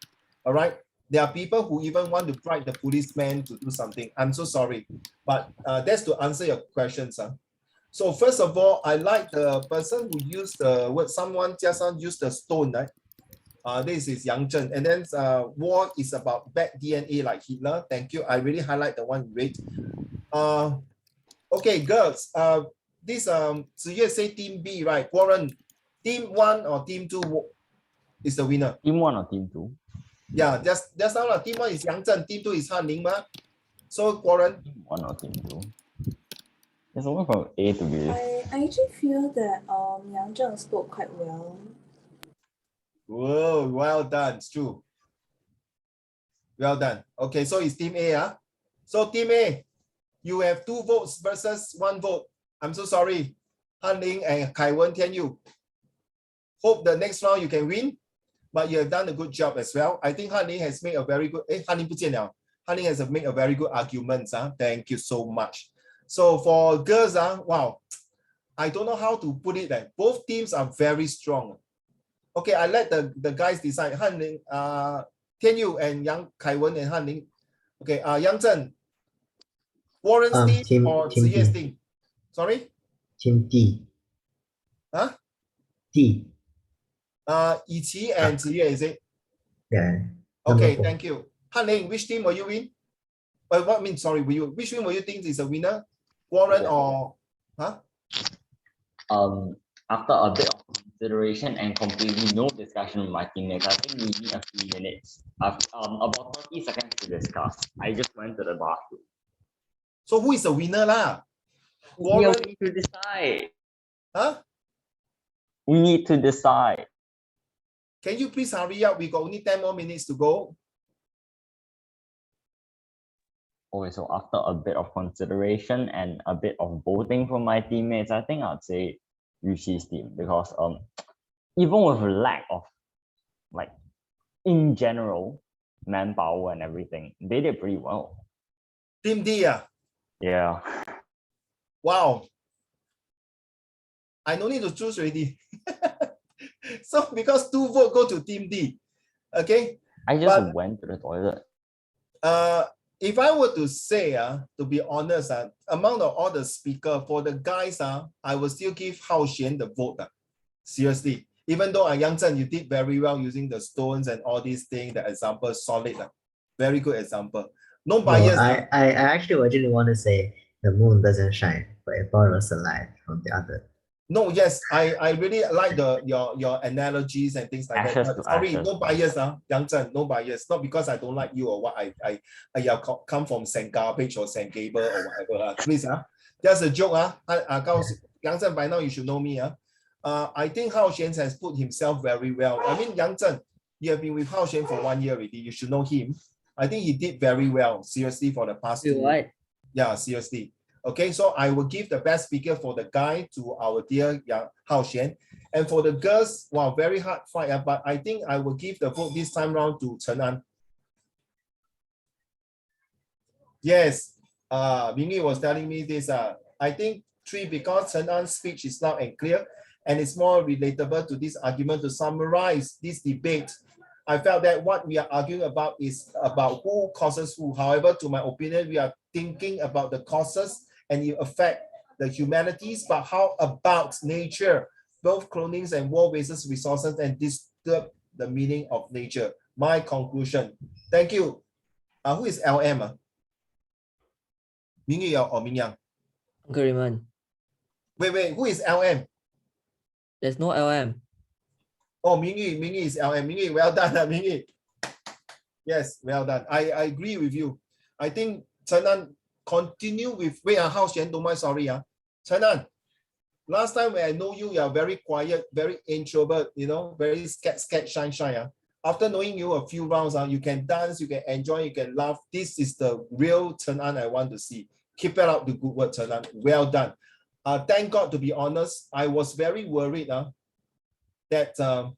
All right. There are people who even want to bribe the policeman to do something. I'm so sorry, but that's to answer your questions. So first of all, I like the person who used the word, someone just used the stone, right? This is Yang Zhen. And then war is about bad DNA like Hitler. Thank you. I really highlight the one you read. Okay, girls. This Ziyue say team B, right? Warren, team 1 or team 2 is the winner? Team 1 or team 2? Yeah, just now team 1 is Yang Zhen, team 2 is Han Ling Ma. So Warren? Team 1 or team 2? There's only from A to B. I actually feel that Yang Zhen spoke quite well. Whoa, well done. It's true. Well done. Okay, so it's team A. So team A, you have 2 votes versus 1 vote. I'm so sorry. Han Ling and Kaiwan Tianyu. Hope the next round you can win, but you have done a good job as well. I think Han Ling has made a very good. Han Ling 不见了. Han Ling has made a very good argument. Thank you so much. So for girls, wow, I don't know how to put it. Both teams are very strong. Okay, I let the guys decide. Han Ling, Tian Yu and Yang Kaiwen and Han Ling. Okay, Yang Zhen, Warren's team or Ziye's team? Sorry? Team D. Huh? D. Yiqi and Ziye, is it? Yeah. Okay, thank you. Han Ling, which team will you win? What mean? Sorry, which one will you think is a winner? Warren or huh? After a bit of consideration and completely no discussion with my teammates, I think we need a few minutes, about 30 seconds to discuss. I just went to the bathroom. So who is the winner lah? Warren, we need to decide. Huh? We need to decide. Can you please hurry up? We got only 10 more minutes to go. Okay, so after a bit of consideration and a bit of voting from my teammates, I think I'd say Yuxi's team, because even with a lack of, like, in general, manpower and everything, they did pretty well. Team D, yeah. Wow. I no need to choose already. So because 2 votes go to Team D. Okay. I just went to the toilet. If I were to say, to be honest, among all the speakers, for the guys, I will still give Hao Xian the vote. Seriously. Even though Yang Zhen, you did very well using the stones and all these things, the example solid. Very good example. No bias. No, I actually originally want to say the moon doesn't shine, but it borrows the light from the other. No, yes, I really like your analogies and things like that. But sorry, no bias, Yang Zhen, no bias. Not because I don't like you or what I come from St. Garbage or St. Gable or whatever. Please, just a joke. Yang Zhen, by now you should know me. I think Hao Xian has put himself very well. I mean, Yang Zhen, you have been with Hao Xian for 1 year already. You should know him. I think he did very well, seriously, for the past 2 years. Yeah, seriously. Okay, so I will give the best speaker for the guy to our dear Hao Xian. And for the girls, wow, very hard fight, but I think I will give the vote this time round to Chen An. Yes, Ming Yi was telling me this. I think 3, because Chen An's speech is loud and clear, and it's more relatable to this argument. To summarize this debate, I felt that what we are arguing about is about who causes who. However, to my opinion, we are thinking about the causes and it affect the humanities, but how about nature? Both clonings and war wastes resources and disturb the meaning of nature. My conclusion. Thank you. Who is LM? Ming Yi or Ming Yang? Uncle Raymond. Wait, who is LM? There's no LM. Oh, Ming Yi is LM. Ming Yi, well done, Ming Yi. Yes, well done. I agree with you. I think Chen An continue with, Hao Xian, don't mind, sorry. Chen An, last time when I know you, you are very quiet, very introvert, very scared, shy. After knowing you a few rounds, you can dance, you can enjoy, you can laugh. This is the real Chen An I want to see. Keep it up the good work, Chen An. Well done. Thank God, to be honest, I was very worried that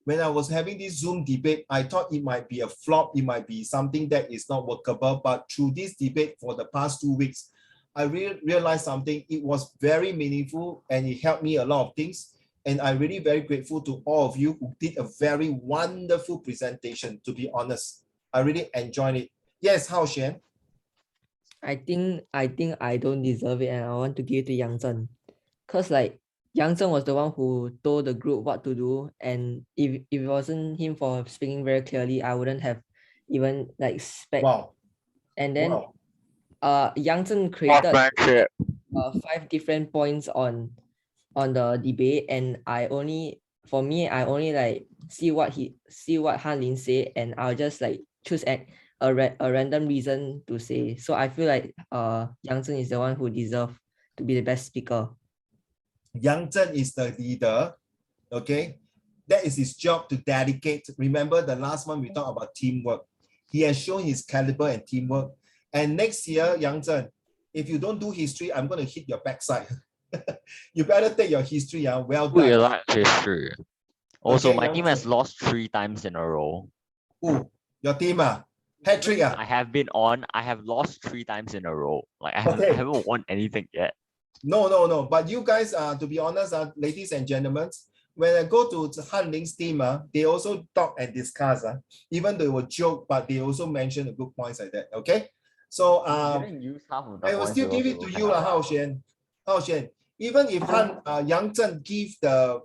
when I was having this Zoom debate, I thought it might be a flop, it might be something that is not workable, but through this debate for the past 2 weeks, I realized something. It was very meaningful and it helped me a lot of things. And I'm really very grateful to all of you who did a very wonderful presentation, to be honest. I really enjoyed it. Yes, Hao Xian? I think I don't deserve it and I want to give it to Yang Zhen. Because like Yang Zhen was the one who told the group what to do, and if it wasn't him for speaking very clearly, I wouldn't have even like spec. Wow. And then Yang Zhen created 5 different points on the debate, and I only like see what Han Lin said, and I'll just like choose a random reason to say. So I feel like Yang Zhen is the one who deserves to be the best speaker. Yang Zhen is the leader, okay? That is his job to dedicate. Remember the last one we talked about teamwork. He has shown his caliber and teamwork. And next year, Yang Zhen, if you don't do history, I'm going to hit your backside. You better take your history. Well done. We like history. Also, Okay, my Yang team Zhen. has lost 3 times in a row. Who? Your team? Hat-trick? I have lost 3 times in a row. Like I haven't won anything yet. No. But you guys, to be honest, ladies and gentlemen, when I go to Hanling's team, they also talk and discuss. Even though they will joke, but they also mention the good points like that. Okay. So didn't use half of the I will points still you give it also to you, Hao Xuan. Hao Xuan, even if Yang Zhen give the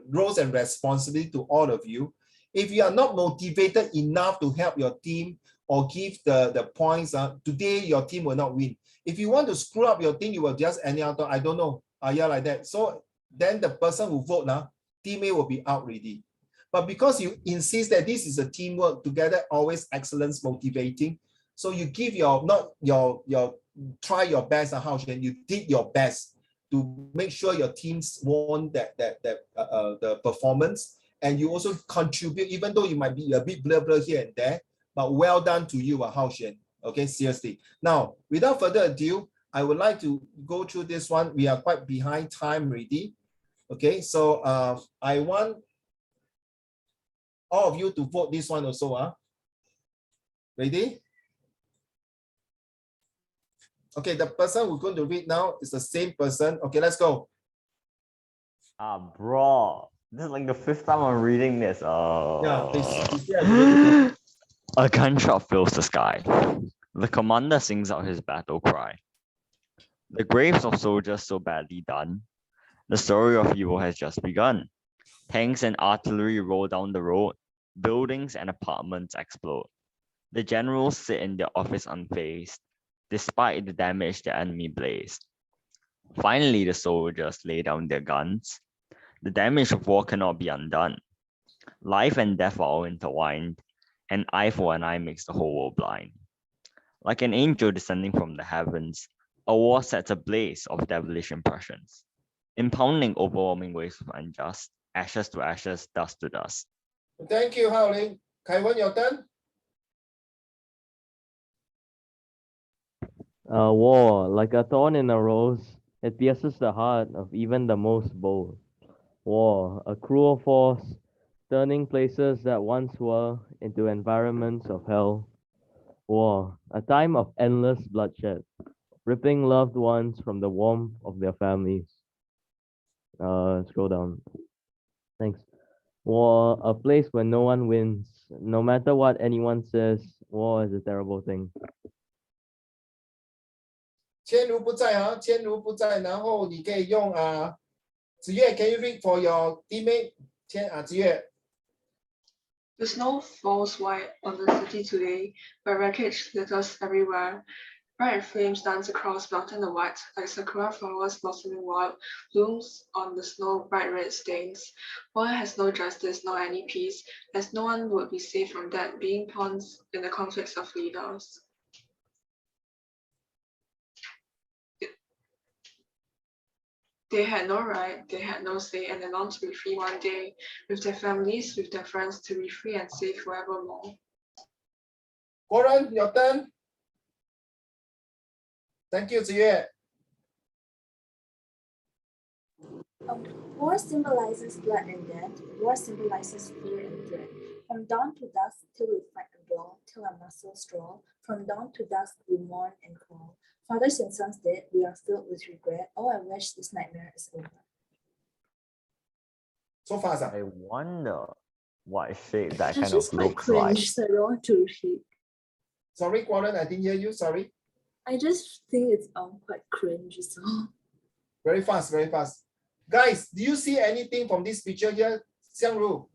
roles and responsibility to all of you, if you are not motivated enough to help your team or give the points, today your team will not win. If you want to screw up your team, you will just anyhow, I don't know, yeah, like that. So then the person who vote now, teammate will be out already. But because you insist that this is a teamwork together, always excellence motivating. So you give try your best, Hao Xuan, you did your best to make sure your teams won the performance, and you also contribute, even though you might be a bit blur here and there, but well done to you, Hao Xuan. Okay, seriously. Now, without further ado, I would like to go through this one. We are quite behind time already. Okay, so I want all of you to vote this one also. Ready? Okay, the person we're going to read now is the same person. Okay, let's go. Bro, this is like the 5th time I'm reading this. Yeah, please. A gunshot fills the sky. The commander sings out his battle cry. The graves of soldiers so badly done. The story of evil has just begun. Tanks and artillery roll down the road. Buildings and apartments explode. The generals sit in their office unfazed, despite the damage the enemy blazed. Finally, the soldiers lay down their guns. The damage of war cannot be undone. Life and death are all intertwined. An eye for an eye makes the whole world blind. Like an angel descending from the heavens, a war sets a blaze of devilish impressions, impounding overwhelming waves of unjust, ashes to ashes, dust to dust. Thank you, Hao Ling. Kai-Wen, your turn. War, like a thorn in a rose, it pierces the heart of even the most bold. War, a cruel force, turning places that once were into environments of hell. War, a time of endless bloodshed, ripping loved ones from the warmth of their families. Scroll down. Thanks. War, a place where no one wins. No matter what anyone says, war is a terrible thing. 千如不在千如不在，然后你可以用子越 can you read for your teammate？ 子越。The snow falls white on the city today, where wreckage litters everywhere. Bright flames dance across melting the white, like sakura flowers blossoming wild, blooms on the snow bright red stains. War has no justice, no any peace, as no one would be safe from that, being pawns in the conflicts of leaders. They had no right, they had no say, and they longed to be free one day, with their families, with their friends, to be free and safe forevermore. Warren, your turn. Thank you, Ziyue. War symbolizes blood and death. War symbolizes fear and dread. From dawn to dusk, till we fight and brawl, till our muscles draw. From dawn to dusk, we mourn and crawl. Fathers and sons dead, we are filled with regret. Oh, I wish this nightmare is over. So fast. I wonder what shape that It's kind just of quite looks like. cringe, so I don't want to repeat. Sorry, Warren, I didn't hear you. Sorry. I just think it's quite cringe. So. Very fast, very fast. Guys, do you see anything from this picture here? Xiangru,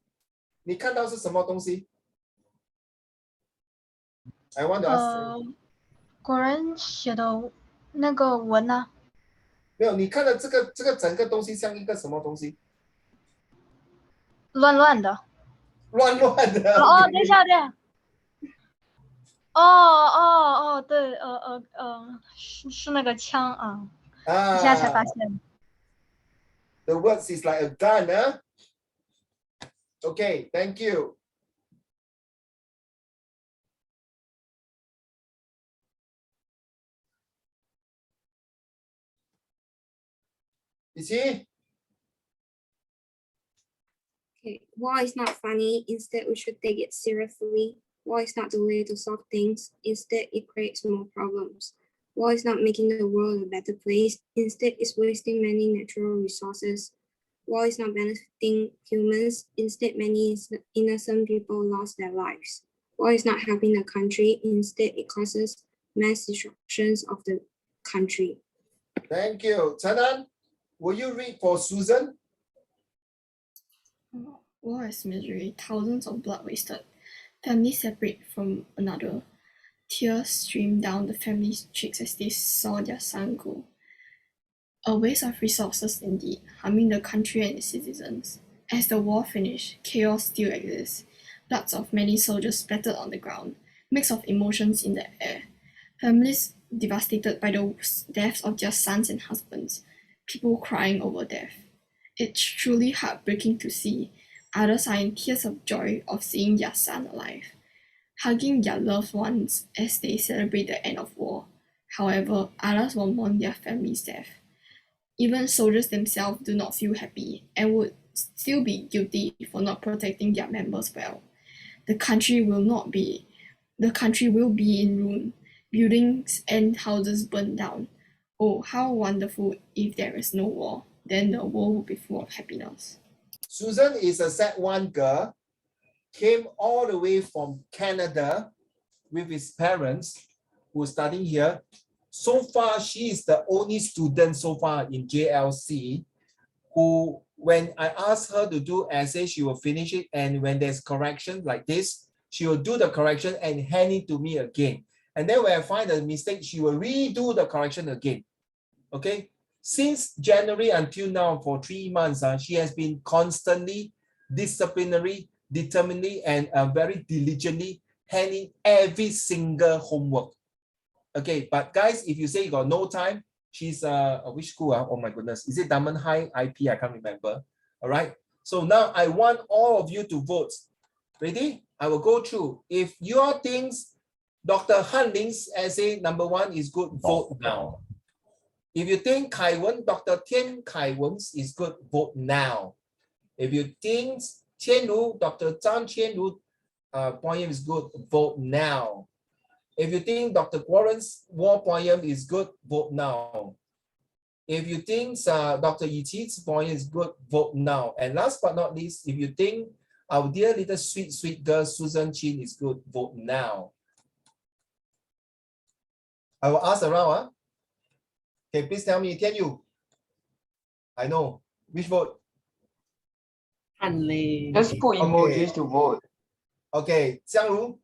你看到是什么东西 I want to ask. 果然写的那个文啊。没有，你看的这个整个东西像一个什么东西？乱乱的。乱乱的。哦，等一下，等一下。对，是那个枪啊。你现在才发现。The words is like a gun, huh? Okay, thank you. Is he? Okay, war is not funny. Instead, we should take it seriously. War is not the way to solve things. Instead, it creates more problems. War is not making the world a better place. Instead, it's wasting many natural resources. War is not benefiting humans. Instead, many innocent people lost their lives. War is not helping the country. Instead, it causes mass destructions of the country. Thank you. Tanan, will you read for Susan? War is misery, thousands of blood wasted, families separate from another. Tears streamed down the family's cheeks as they saw their son go. A waste of resources indeed, harming the country and its citizens. As the war finished, chaos still exists. Bloods of many soldiers splattered on the ground, mix of emotions in the air. Families devastated by the deaths of their sons and husbands, people crying over death. It's truly heartbreaking to see. Others are in tears of joy of seeing their son alive, hugging their loved ones as they celebrate the end of war. However, others will mourn their family's death. Even soldiers themselves do not feel happy and would still be guilty for not protecting their members well. The country will be in ruin, buildings and houses burned down. Oh, how wonderful if there is no war. Then the world will be full of happiness. Susan is a Sec1 girl, came all the way from Canada with his parents who are studying here. So far, she is the only student so far in JLC who, when I ask her to do essay, she will finish it. And when there's correction like this, she will do the correction and hand it to me again. And then when I find a mistake, she will redo the correction again. Okay? Since January until now, for 3 months, she has been constantly, disciplinary, determinedly, and very diligently handling every single homework. Okay, but guys, if you say you got no time, she's which school? Oh my goodness, is it Diamond High IP? I can't remember. All right. So now I want all of you to vote. Ready? I will go through. If your things, Dr. Han Ling's essay number 1 is good, vote now. If you think Dr. Tian Kai Wen's is good, vote now. If you think Dr. Zhang Qianru poem is good, vote now. If you think Dr. Warren's war poem is good, vote now. If you think Dr. Yi Qi's poem is good, vote now. And last but not least, if you think our dear little sweet girl Susan Chin is good, vote now. I will ask around. Okay, please tell me, Tian Yu. I know. Which vote? Just put emojis to vote. Okay, Xiang Ru.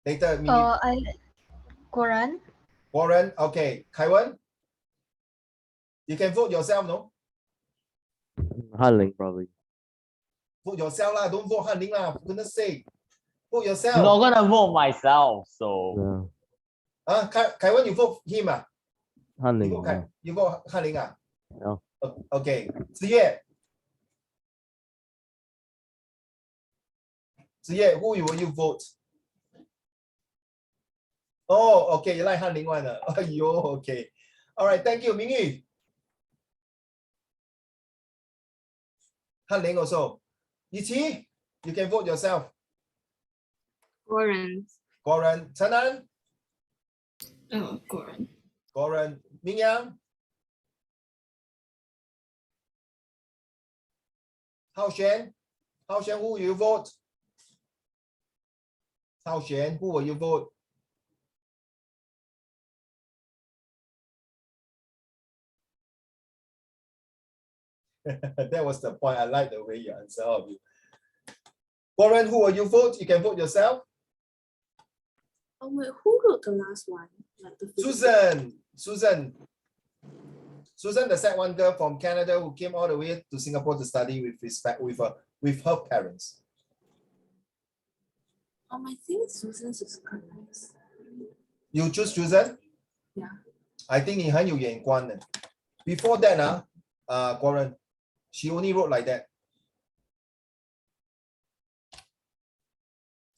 Later, Warren. Okay, Kai Wen. You can vote yourself, no? Han Ling probably. Vote yourself lah. Don't vote Han Ling lah. For goodness sake. Vote yourself. I'm not gonna vote myself, so. Yeah. Kai Wen, you vote him ah? Han Ling. You vote Han Ling ah? Yeah. Okay. Ziye. Ziye, who will you vote? Oh, okay. You like Han Ling one. Oh, yo, okay. All right. Thank you, Mingyu. Han Ling also. Yiqi, you can vote yourself. Warren. Tanan. Goran. Mingyang. Hao Xuan, who will you vote? Hao Xuan, who will you vote? That was the point. I like the way you answer all of you. Warren, who will you vote? You can vote yourself. Oh wait, who wrote the last one? Like the Susan, the Sec1 girl from Canada who came all the way to Singapore to study with her parents. I think Susan's is correct. You choose Susan? Yeah. I think 你很有眼光的. Before that, Warren, she only wrote like that.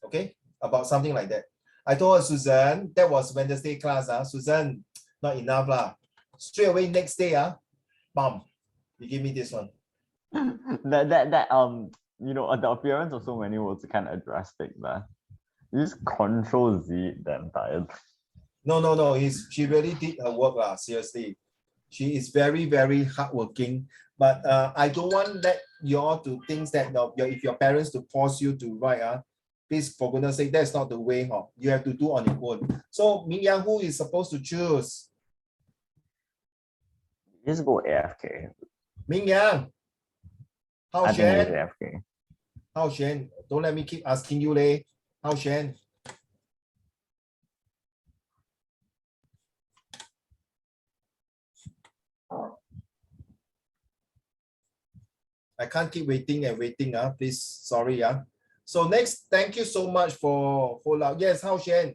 Okay, about something like that. I told her, Susan, that was Wednesday class. Susan, not enough lah. Straight away next day, bam, you give me this one. You know, the appearance of so many words kind of drastic, but you just Control Z the entire. No. She really did her work, seriously. She is very, very hardworking. But I don't want that you all to think that if your parents to force you to write, please, for goodness sake, that's not the way. You have to do on your own. So Ming Yang, who is supposed to choose? Just go AFK. Ming Yang. How I think it's Shen? AFK. How Shen? Don't let me keep asking you, Lei. How Shen? I can't keep waiting and waiting. Please, sorry. So next, thank you so much for yes, How Shen?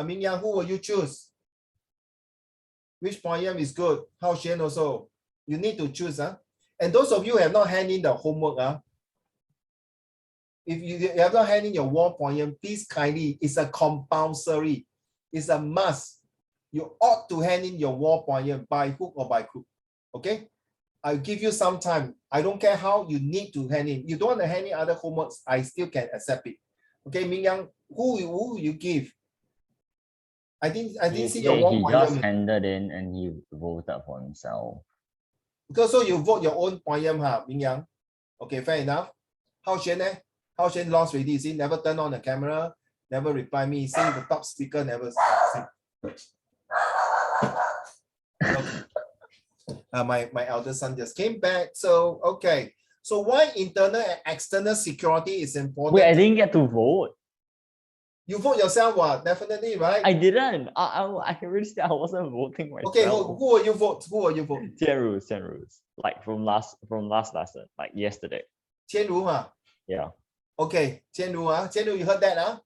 Ming Yang, who will you choose? Which poem is good? How Shen also? You need to choose. And those of you who have not hand in the homework, if you have not hand in your war poem, please kindly, it's a compulsory. It's a must. You ought to hand in your war poem by hook or by crook. Okay? I'll give you some time. I don't care how you need to hand in. You don't want to hand in other homeworks, I still can accept it. Okay, Ming Yang, who will you give? I didn't see your war He poem. just handed in and he voted for himself. Because so you vote your own poem, Ming Yang? Okay, fair enough. How Shen How Shen lost already? He never turn on the camera, never reply me. He say the top speaker never say. Okay. My elder son just came back. So okay. So why internal and external security is important? Wait, I didn't get to vote. You vote yourself, what? Definitely, right? I didn't. I already said I wasn't voting myself. Okay, who will you vote? Who will you vote? Tian Ru's. Like from last lesson, like yesterday. Tian Ru, Yeah. Okay, Tian Ru, Tian Ru, you heard that,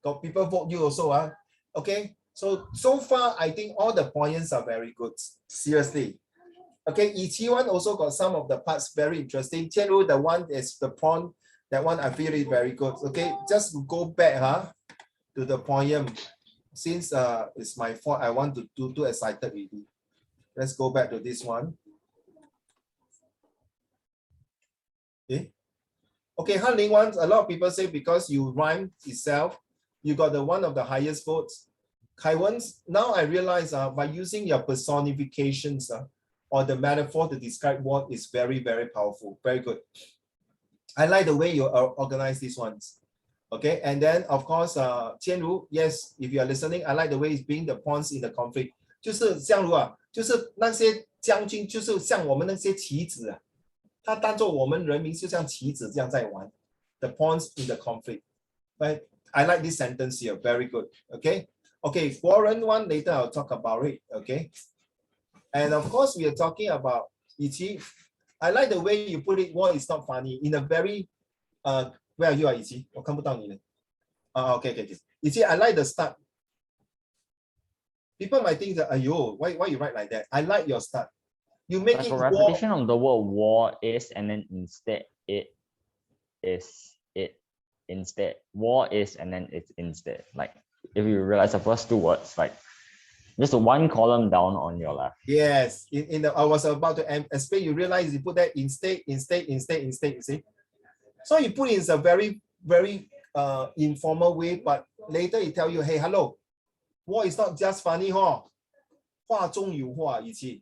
Got people vote you also, Okay, so far I think all the points are very good. Seriously. Okay, Yi one also got some of the parts very interesting. Tian Ru, the one is the pawn. That one I feel is very good. Okay, just go back to the poem. Since it's my fault, I want to do too excited already. Let's go back to this one. Okay. Okay, Han Ling one, a lot of people say because you rhyme itself, you got the one of the highest votes. Kai Wen's, now I realize by using your personifications or the metaphor to describe what is very, very powerful. Very good. I like the way you organize these ones. Okay, and then of course, Tian Ru, yes, if you are listening, I like the way it's being the pawns in the conflict. 就是像如就是那些将军，就是像我们那些棋子他当做我们人民就像棋子这样在玩。The pawns in the conflict. Right? I like this sentence here. Very good. Okay. Okay. Foreign one later I'll talk about it. Okay. And of course we are talking about Ichi. I like the way you put it. War is not funny in a very where are you, Ichi? 我看不到你呢。Okay. Ichi, I like the start. People might think that, ayo, why you write like that? I like your start. You make like it a repetition of the word war is, and then instead it is it instead. War is, and then it's instead. Like if you realize the first two words, like just one column down on your left. Yes, I was about to explain. You realize you put that instead. You see, so you put it in a very, very informal way, but later he tell you, hey, hello, war is not just funny, 话中有话，一起。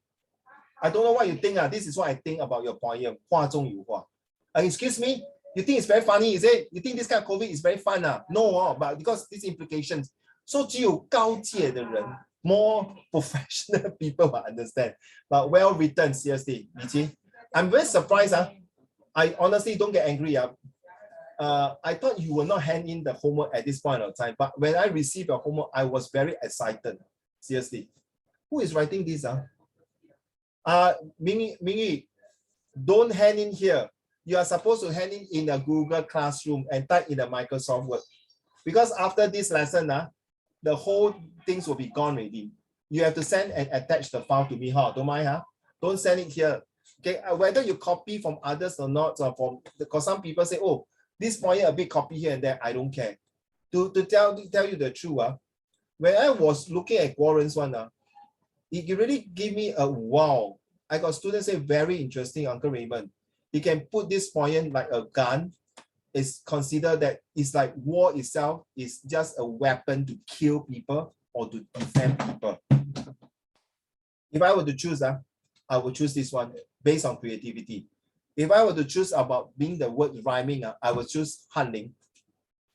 I don't know what you think. This is what I think about your poem. 话中有话. Excuse me, you think it's very funny, is it? You think this kind of COVID is very fun? No, but because these implications. So 只有高阶的人 more professional people will understand. But well written, seriously. I'm very surprised. I honestly don't get angry. I thought you will not hand in the homework at this point of time. But when I received your homework, I was very excited. Seriously. Who is writing this? Mingy, don't hand in here. You are supposed to hand in a Google Classroom and type in the Microsoft Word. Because after this lesson, the whole things will be gone already. You have to send and attach the file to me. Don't mind. Don't send it here. Okay, whether you copy from others or not, because some people say, oh, this point a bit copy here and there. I don't care. To tell you the truth, when I was looking at Warren's one, it really gave me a wow. I got students say very interesting, Uncle Raymond. You can put this point like a gun. It's considered that it's like war itself is just a weapon to kill people or to defend people. If I were to choose, I would choose this one based on creativity. If I were to choose about being the word rhyming, I would choose Hanling.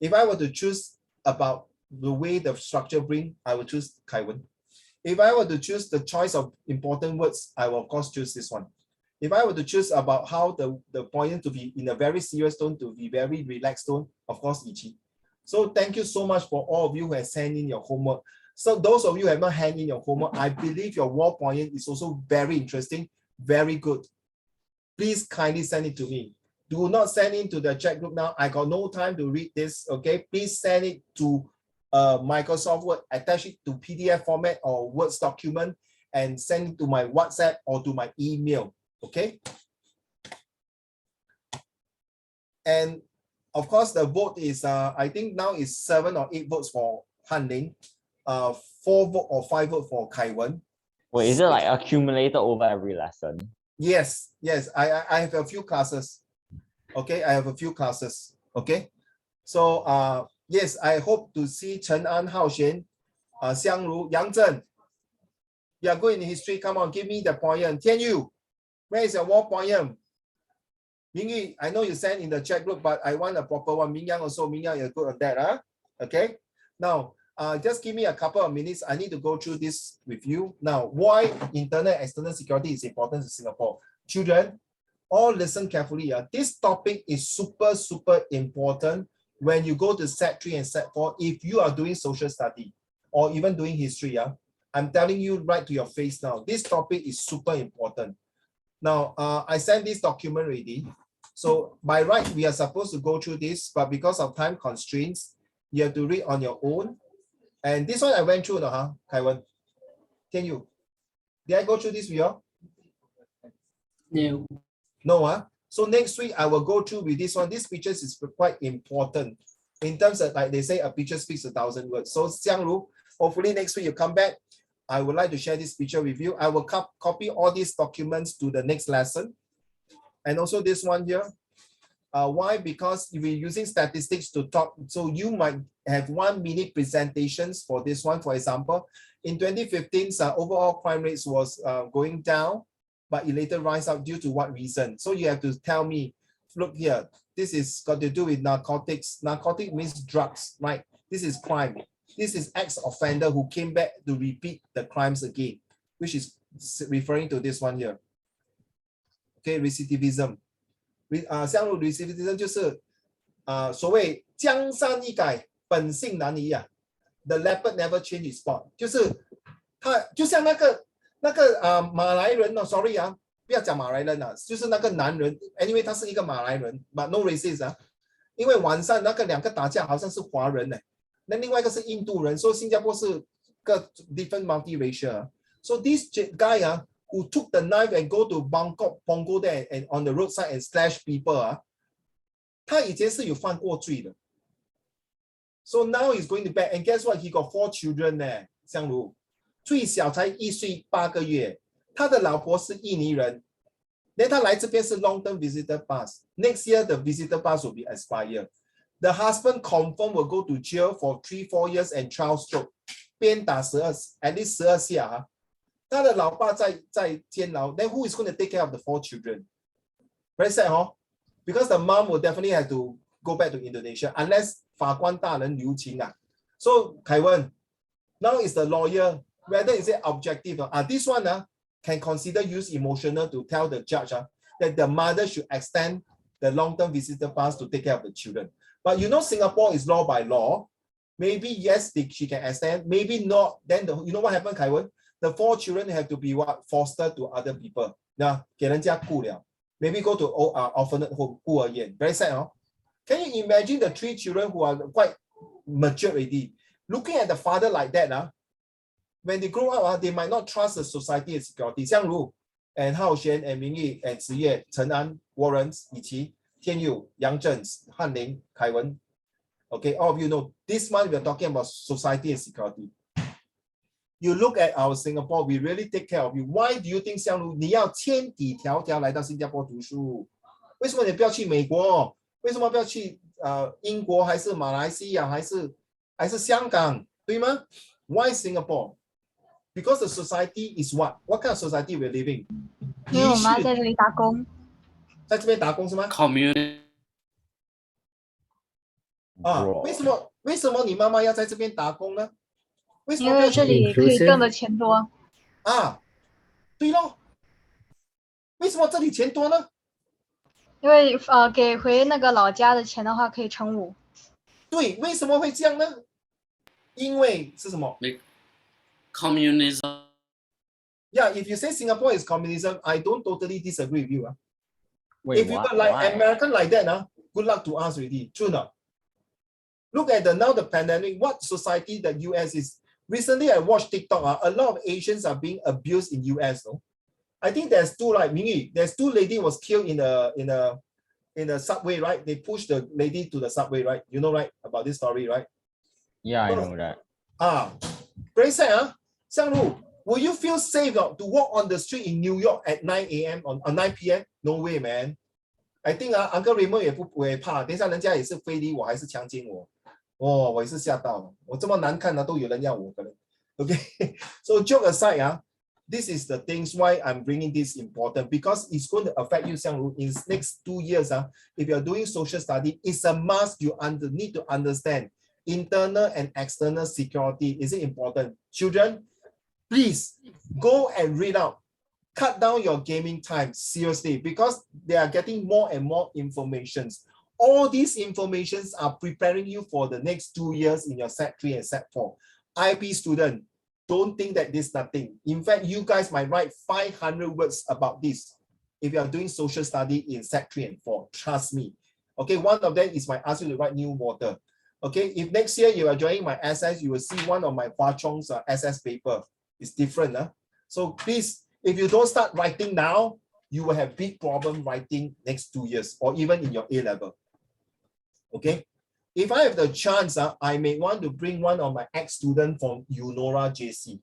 If I were to choose about the way the structure bring, I would choose Kaiwen. If I were to choose the choice of important words, I will of course choose this one. If I were to choose about how the poem to be in a very serious tone to be very relaxed tone, of course, Ichi. So thank you so much for all of you who have sent in your homework. So those of you who have not handed in your homework, I believe your wall poem is also very interesting, very good. Please kindly send it to me. Do not send it to the chat group now. I got no time to read this, okay? Please send it to Microsoft Word, attach it to PDF format or Words document and send it to my WhatsApp or to my email, okay? And of course, the vote is, I think now is 7 or 8 votes for Hanling, 4 vote or 5 vote for Kaiwen. Wait, is it like accumulated over every lesson? Yes, yes, I have a few classes. Okay, I have a few classes. Okay, so yes, I hope to see Chen An, Hao Xuan, Xiang Ru, Yang Zhen. You are good in history. Come on, give me the poem. Tian Yu, where is your war poem? Ming Yi, I know you sent in the chat group, but I want a proper one. Ming Yang also, Ming Yang, you're good at that, huh? Okay. Now, just give me a couple of minutes. I need to go through this with you. Now, why internal and external security is important to Singapore? Children, all listen carefully. This topic is super, super important when you go to Set 3 and Set 4. If you are doing social study or even doing history, I'm telling you right to your face now, this topic is super important. Now, I sent this document already. So by right, we are supposed to go through this, but because of time constraints, you have to read on your own. And this one I went through, Kaiwen? Can you? Did I go through this with you? No. No, So next week, I will go through with this one. This pictures is quite important in terms of, like they say, a picture speaks 1,000 words. So Xiang Ru, hopefully next week you come back. I would like to share this picture with you. I will copy all these documents to the next lesson. And also this one here. Why? Because we're using statistics to talk. So you might have 1 minute presentations for this one. For example, in 2015, overall crime rates was going down, but it later rise up due to what reason? So you have to tell me, look here, this is got to do with narcotics. Narcotic means drugs, right? This is crime. This is ex-offender who came back to repeat the crimes again, which is referring to this one here. Okay, recidivism. 像 recidivism 就是所谓江山易改，本性难移啊。The leopard never change his spot， 就是他就像那个马来人哦 ，sorry 不要讲马来人就是那个男人 ，anyway 他是一个马来人 ，but no racist 因为晚上那个2个打架好像是华人呢，那另外一个是印度人，所以新加坡是个 different multiracial。So this guy who took the knife and go to Bangkok, Punggol there and on the roadside and slash people 他以前是有犯过罪的。So now he's going to back and guess what? He got 4 children 呢，香如最小才1岁8个月，他的老婆是印尼人。那他来这边是 long-term visitor pass. Next year the visitor pass will be expired. The husband confirm will go to jail for 3-4 years and trial stroke. 鞭打12 at least 12下他的老爸在监牢。Then who is going to take care of the 4 children? Very sad, because the mom will definitely have to go back to Indonesia unless 法官大人留情So Kaiwen, now is the lawyer whether is it objective this one can consider use emotional to tell the judge that the mother should extend the long-term visitor pass to take care of the children. But you know Singapore is law by law. Maybe yes, she can extend. Maybe not. Then you know what happened, Kaiwen? The 4 children have to be fostered to other people. 给人家顾了 Maybe go to orphanage home 孤儿院 Very sad, Can you imagine the 3 children who are quite mature already? Looking at the father like that, when they grow up, they might not trust the society and security. Xiang Ru and Hao Xuan and Ming Yi and Zi Ye, Chen An, Warren, Yiqi, Tian Yu, Yang Zhen, Han Ling, Kaiwen. Okay, all of you know, this month we are talking about society and security. You look at our Singapore, we really take care of you. Why do you think 香如你要千里迢迢来到新加坡读书？为什么你不要去美国？为什么不要去英国还是马来西亚还是香港？对吗？ Why Singapore? Because the society is what? What kind of society we're living? 因为我妈在这里打工。在这边打工是吗？ Community 啊，为什么你妈妈要在这边打工呢？为什么因为这里可以挣的钱多。啊，对咯。为什么这里钱多呢？因为给回那个老家的钱的话可以乘5。对，为什么会这样呢？因为是什么 ？Communism. Yeah, if you say Singapore is communism, I don't totally disagree with you. Wait, if you got like why? American like that, good luck to us already. True not? Look at now the pandemic, what society the US is. Recently, I watched TikTok. A lot of Asians are being abused in US. No? I think there's two, like Mingy, there's two lady was killed in the subway, right? They pushed the lady to the subway, right? You know, right, about this story, right? Yeah, I know that. Very sad, huh? Xiangru, will you feel safe to walk on the street in New York at 9 a.m. or 9 p.m.? No way, man. I think Uncle Raymond 也怕，等一下人家也是非礼我，还是强奸我。我也是吓到了，我这么难看都有人要我可能。Okay, so joke aside, this is the things why I'm bringing this important, because it's going to affect you, Xiangru, in next 2 years. If you're doing social study, it's a must. You need to understand internal and external security. Is it important? Children, please go and read out. Cut down your gaming time, seriously, because they are getting more and more informations. All these informations are preparing you for the next 2 years in your Set 3 and Set 4. IP student, don't think that this is nothing. In fact, you guys might write 500 words about this if you are doing social study in Set 3 and 4. Trust me. Okay, one of them is my ask you to write new water. Okay, if next year you are joining my SS, you will see one of my Hua Chong's SS paper. It's different. So please, if you don't start writing now, you will have big problem writing next 2 years or even in your A level. Okay, if I have the chance, I may want to bring one of my ex-students from Eunora JC.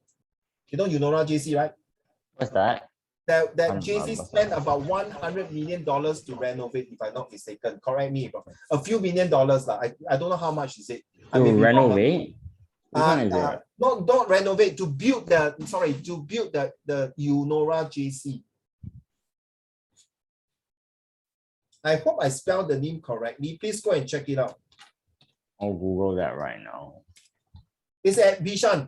You know Eunora JC, right? What's that? That JC spent about $100 million to renovate, if I'm not mistaken. Correct me, but a few $1 million. I don't know how much is it. To renovate? Not renovate, to build the Eunora JC. I hope I spelled the name correctly. Please go and check it out. I'll Google that right now. It's at Bishan.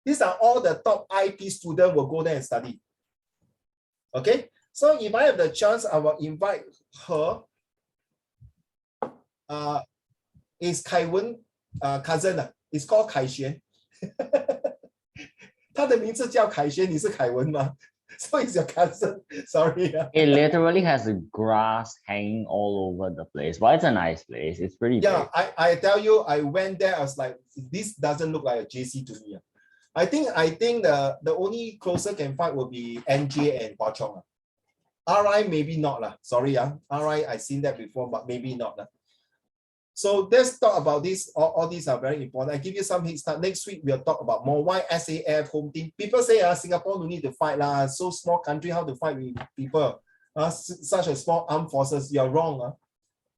These are all the top IP students will go there and study. Okay, so if I have the chance, I will invite her. Is Kai Wen cousin? It's called Kai Xuan. 他的名字叫凯旋，你是凯文吗？ So it's your cousin. Sorry. It literally has grass hanging all over the place, but it's a nice place. It's pretty big. I tell you, I went there. I was like, this doesn't look like a JC to me. I think the only closer can find will be NJ and Hua Chong. RI maybe not lah. Sorry, RI I seen that before, but maybe not lah. So let's talk about this. All these are very important. I give you some head start. Next week we'll talk about more why SAF home team. People say Singapore no need to fight lah. So small country, how to fight with people? Such a small armed forces. You're wrong.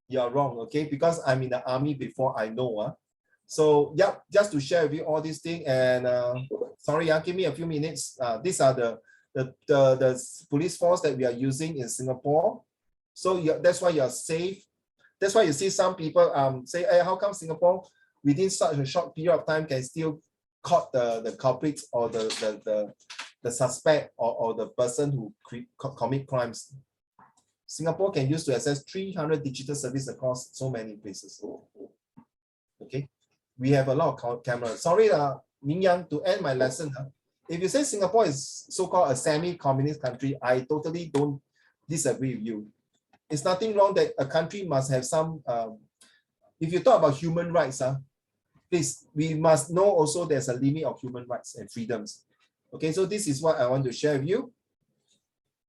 You're wrong. Okay, because I'm in the army before. I know. So yeah, just to share with you all these things. And sorry, give me a few minutes. These are the police force that we are using in Singapore. So that's why you're safe. That's why you see some people say, hey, how come Singapore within such a short period of time can still caught the culprits or the suspect or the person who commit crimes? Singapore can use to access 300 digital service across so many places. Okay, we have a lot of cameras. Sorry, Ming Yang, to end my lesson. If you say Singapore is so-called a semi-communist country, I totally don't disagree with you. It's nothing wrong that a country must have some, if you talk about human rights, please, we must know also there's a limit of human rights and freedoms. Okay, so this is what I want to share with you.